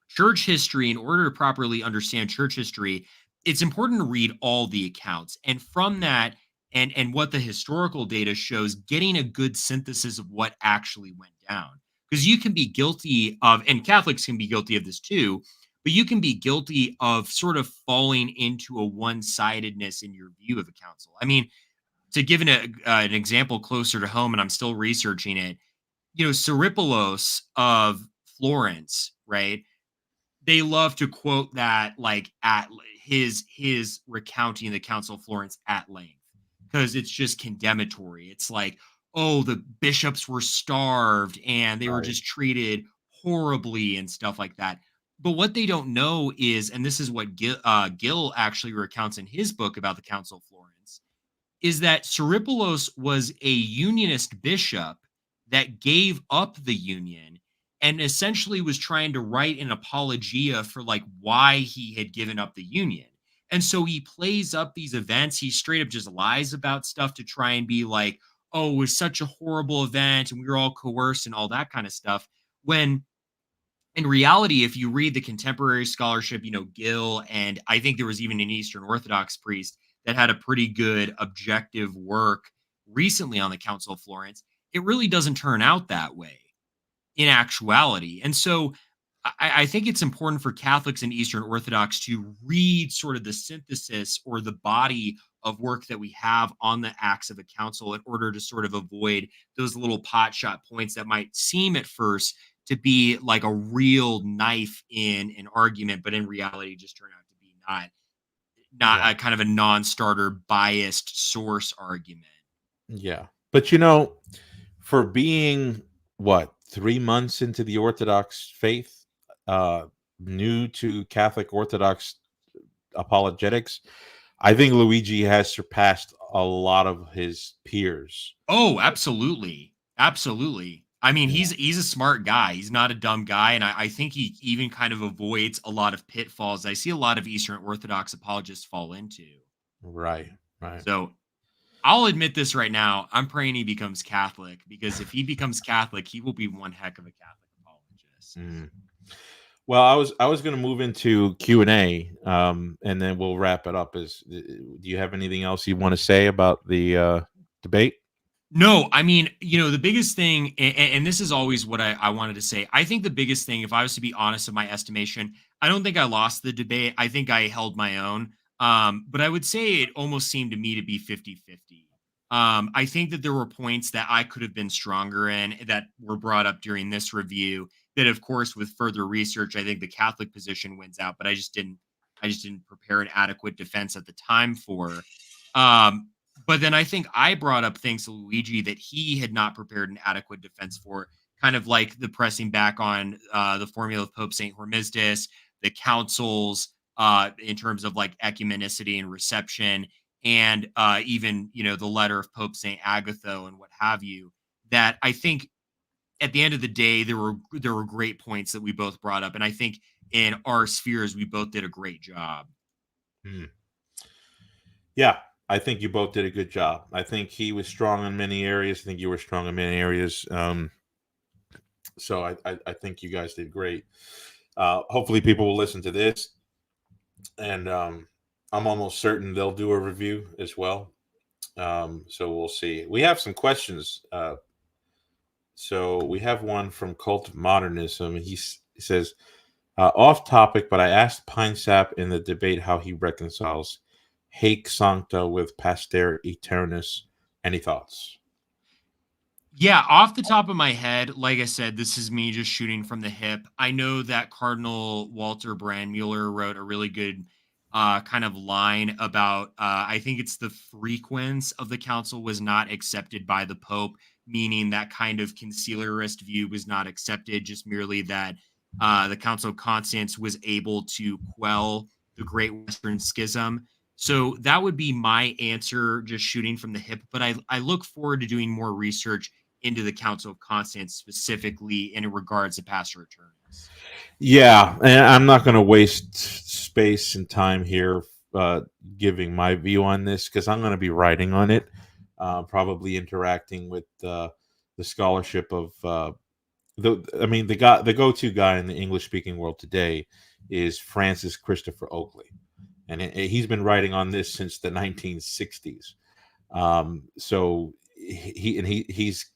church history, in order to properly understand church history, it's important to read all the accounts. And from that, and what the historical data shows, getting a good synthesis of what actually went down. Because you can be guilty of, and Catholics can be guilty of this too, but you can be guilty of sort of falling into a one-sidedness in your view of a council. I mean, to give an example closer to home, and I'm still researching it, Syripolos of Florence, right? They love to quote that like at his recounting the Council of Florence at length because it's just condemnatory. It's like, oh, the bishops were starved and they were
Right.
just treated horribly and stuff like that. But what they don't know is, and this is what Gill actually recounts in his book about the Council of Florence, is that Syripolos was a unionist bishop that gave up the union and essentially was trying to write an apologia for like why he had given up the union. And so he plays up these events. He straight up just lies about stuff to try and be like, oh, it was such a horrible event and we were all coerced and all that kind of stuff. When in reality, if you read the contemporary scholarship, Gill, and I think there was even an Eastern Orthodox priest that had a pretty good objective work recently on the Council of Florence, it really doesn't turn out that way in actuality. And so I think it's important for Catholics and Eastern Orthodox to read sort of the synthesis or the body of work that we have on the acts of a council in order to sort of avoid those little pot shot points that might seem at first to be like a real knife in an argument, but in reality just turn out to be not
Yeah.
a kind of a non-starter biased source argument.
Yeah. But for being what, 3 months into the Orthodox faith, uh, new to Catholic Orthodox apologetics, I think Luigi has surpassed a lot of his peers.
Oh, absolutely. Absolutely. I mean,
Yeah.
he's a smart guy. He's not a dumb guy, and I think he even kind of avoids a lot of pitfalls I see a lot of Eastern Orthodox apologists fall into.
Right. Right.
So I'll admit this right now. I'm praying he becomes Catholic because if he becomes Catholic, he will be one heck of a Catholic apologist.
Mm. Well, I was going to move into Q&A, and then we'll wrap it up. Do you have anything else you want to say about the debate?
No, I mean, the biggest thing, and this is always what I wanted to say. I think the biggest thing, if I was to be honest, of my estimation, I don't think I lost the debate. I think I held my own. But I would say it almost seemed to me to be 50-50. I think that there were points that I could have been stronger in that were brought up during this review. That, of course, with further research, I think the Catholic position wins out, but I just didn't prepare an adequate defense at the time for. Um, but then I think I brought up things to Luigi that he had not prepared an adequate defense for, kind of like the pressing back on the formula of Pope St. Hormisdas, the councils in terms of like ecumenicity and reception, and even, the letter of Pope St. Agatho and what have you, that I think at the end of the day, there were great points that we both brought up. And I think in our spheres, we both did a great job.
Mm. Yeah, I think you both did a good job. I think he was strong in many areas. I think you were strong in many areas. So I think you guys did great. Hopefully, people will listen to this, and I'm almost certain they'll do a review as well. So we'll see. We have some questions. So we have one from Cult of Modernism. He says, off topic, but I asked Pinesap in the debate how he reconciles Haec Sancta with Paster Eternus. Any thoughts?
Yeah, off the top of my head, like I said, this is me just shooting from the hip. I know that Cardinal Walter Brandmuller wrote a really good kind of line about, I think it's the frequence of the council was not accepted by the Pope, meaning that kind of conciliarist view was not accepted, just merely that the Council of Constance was able to quell the Great Western Schism. So that would be my answer, just shooting from the hip. But I look forward to doing more research into the Council of Constance specifically in regards to Pastor Eternus.
Yeah, and I'm not going to waste space and time here uh, giving my view on this because I'm going to be writing on it, probably interacting with the scholarship of I mean, the go-to guy in the English-speaking world today is Francis Christopher Oakley, and he's been writing on this since the 1960s. So he's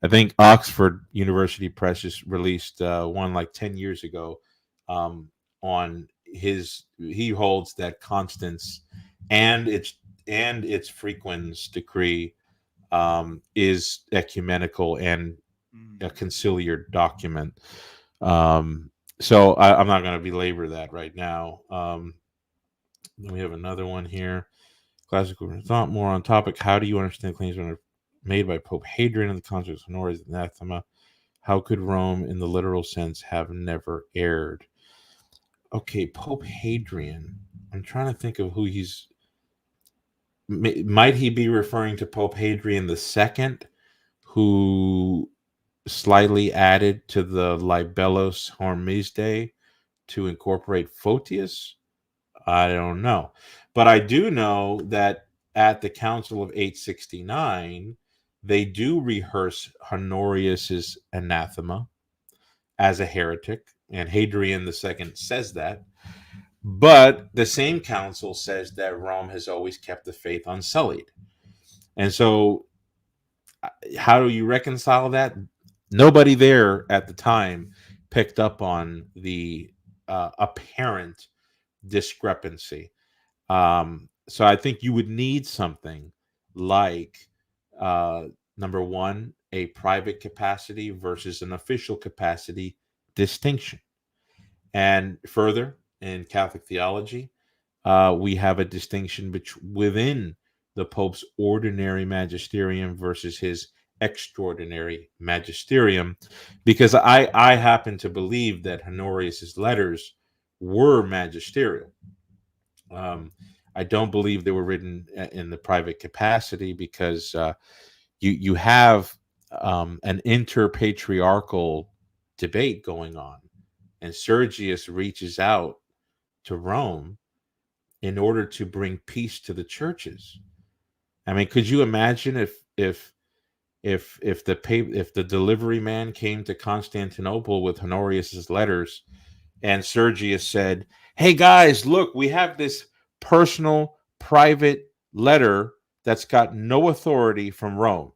I think Oxford University Press just released one like 10 years ago on he holds that Constance and its frequens decree is ecumenical and a
Mm.
conciliar document. So I'm not going to belabor that right now. Then we have another one here. Classical thought more on topic. How do you understand claims when made by Pope Hadrian in the context of Honorius anathema? How could Rome, in the literal sense, have never erred? Okay, Pope Hadrian. I'm trying to think of who he's. Might he be referring to Pope Hadrian II, who slightly added to the Libellus Hormisdae to incorporate Photius? I don't know. But I do know that at the Council of 869, they do rehearse Honorius's anathema as a heretic, and Hadrian II says that. But the same council says that Rome has always kept the faith unsullied. And so, how do you reconcile that? Nobody there at the time picked up on the apparent discrepancy. So I think you would need something like uh, number one, a private capacity versus an official capacity distinction. And further, in Catholic theology, we have a distinction within the Pope's ordinary magisterium versus his extraordinary magisterium, because I happen to believe that Honorius's letters were magisterial. I don't believe they were written in the private capacity because you have an interpatriarchal debate going on, and Sergius reaches out to Rome in order to bring peace to the churches. I mean, could you imagine if the delivery man came to Constantinople with Honorius's letters, and Sergius said, "Hey guys, look, we have this personal, private letter that's got no authority from Rome."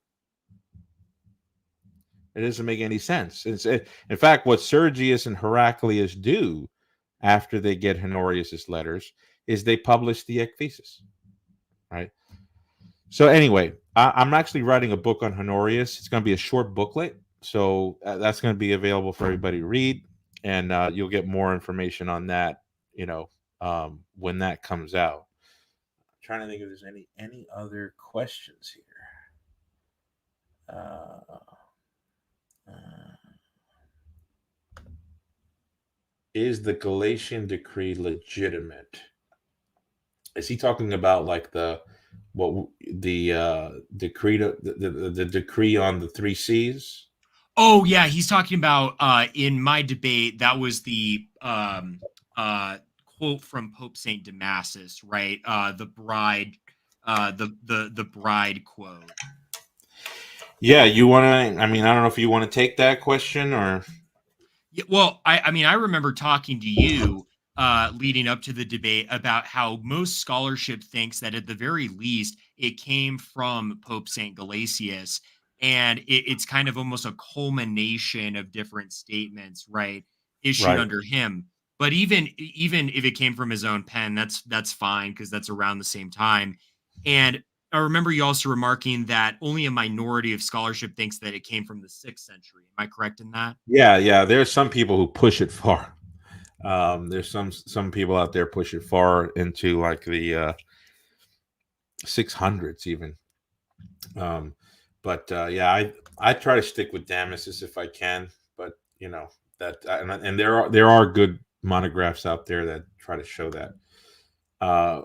It doesn't make any sense. In fact, what Sergius and Heraclius do after they get Honorius's letters is they publish the Ecthesis, right? So anyway, I'm actually writing a book on Honorius. It's going to be a short booklet, so that's going to be available for everybody to read, and you'll get more information on that, you know, when that comes out. I'm trying to think if there's any other questions here. Is the Galatian decree legitimate? Is he talking about like the decree the decree on the three C's?
Oh yeah, he's talking about in my debate that was the quote from Pope Saint Damasus, right? The bride, the bride quote.
Yeah, you want to? I mean, I don't know if you want to take that question or.
Yeah, well, I mean, I remember talking to you leading up to the debate about how most scholarship thinks that at the very least it came from Pope Saint Galasius, and it's kind of almost a culmination of different statements, right, issued
Right.
under him. But even if it came from his own pen, that's fine because that's around the same time. And I remember you also remarking that only a minority of scholarship thinks that it came from the 6th century. Am I correct in that?
Yeah, yeah. There's some people who push it far. There's some people out there push it far into like the 600s even. Um, but yeah, I try to stick with Damasus if I can. But you know that, and there are good monographs out there that try to show that. Uh,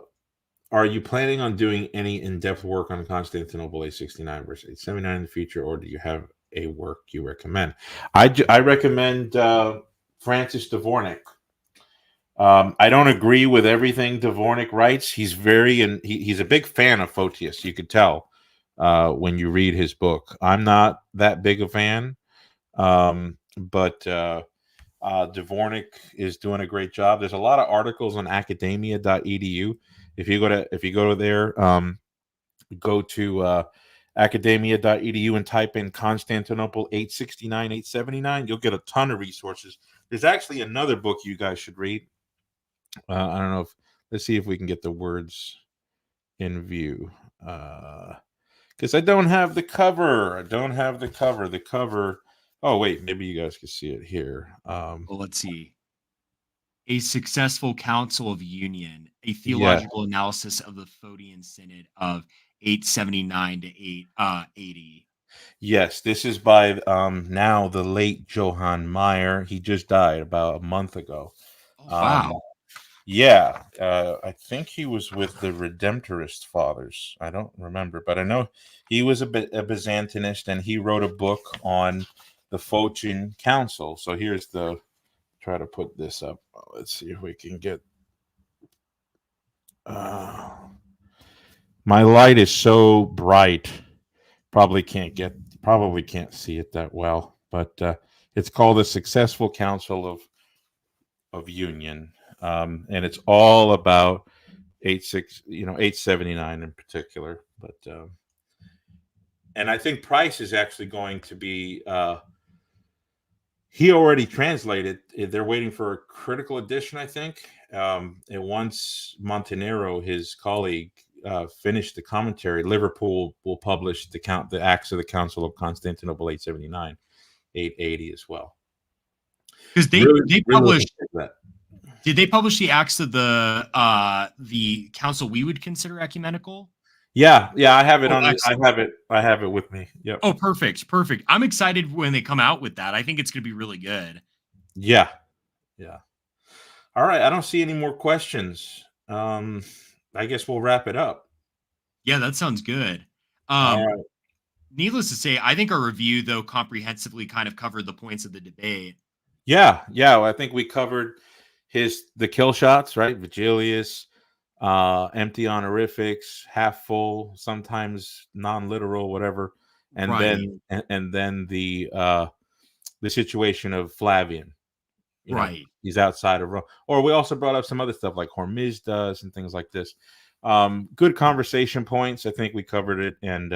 are you planning on doing any in-depth work on Constantinople 869 versus 879 in the future, or do you have a work you recommend? I recommend Francis Dvornik. I don't agree with everything Dvornik writes. He's he's a big fan of Photius. You could tell when you read his book. I'm not that big a fan, but Dvornik is doing a great job. There's a lot of articles on academia.edu. If you go to there, go to academia.edu and type in Constantinople 869, 879. You'll get a ton of resources. There's actually another book you guys should read. I don't know if let's see if we can get the words in view. Because I don't have the cover. I don't have the cover. The cover. Oh wait, maybe you guys can see it here.
Well, let's see. A Successful Council of Union, a
Yeah.
theological analysis of the Photian Synod of 879 to 880.
Yes, this is by now the late Johann Meyer. He just died about a month ago.
Oh,
Um,
wow.
yeah, I think he was with the Redemptorist Fathers. I don't remember, but I know he was a Byzantinist, and he wrote a book on the Phocian Council. So here's the try to put this up. Let's see if we can get. Uh, my light is so bright, probably can't see it that well, but it's called the Successful Council of Union, and it's all about 879 in particular. But and I think Price is actually going to be. He already translated. They're waiting for a critical edition, I think. And once Montenero, his colleague, finished the commentary, Liverpool will publish the Acts of the Council of Constantinople 879, 880 as well.
Because
Really,
they
really looking
published.
forward to that.
Did they publish the acts of the council we would consider ecumenical?
Yeah, yeah, I have it
Oh,
on the.
excellent.
I have it with me. Yep.
Oh, perfect, perfect. I'm excited when they come out with that. I think it's going to be really good.
Yeah, yeah. All right. I don't see any more questions. I guess we'll wrap it up.
Yeah, that sounds good.
All
Um,
right.
Needless to say, I think our review, though, comprehensively kind of covered the points of the debate.
Yeah, yeah. Well, I think we covered the kill shots, right? Vigilius, empty honorifics, half full, sometimes non-literal, whatever, and
Right,
then the situation of Flavian. You know,
right.
he's outside of Rome. Or we also brought up some other stuff like Hormizd does and things like this. Good conversation points. I think we covered it, and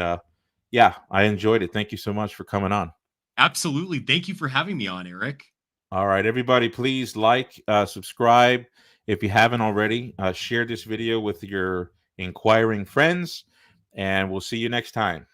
yeah, I enjoyed it. Thank you so much for coming on.
Absolutely. Thank you for having me on, Eric.
All right, everybody, please like, subscribe if you haven't already. Share this video with your inquiring friends, and we'll see you next time.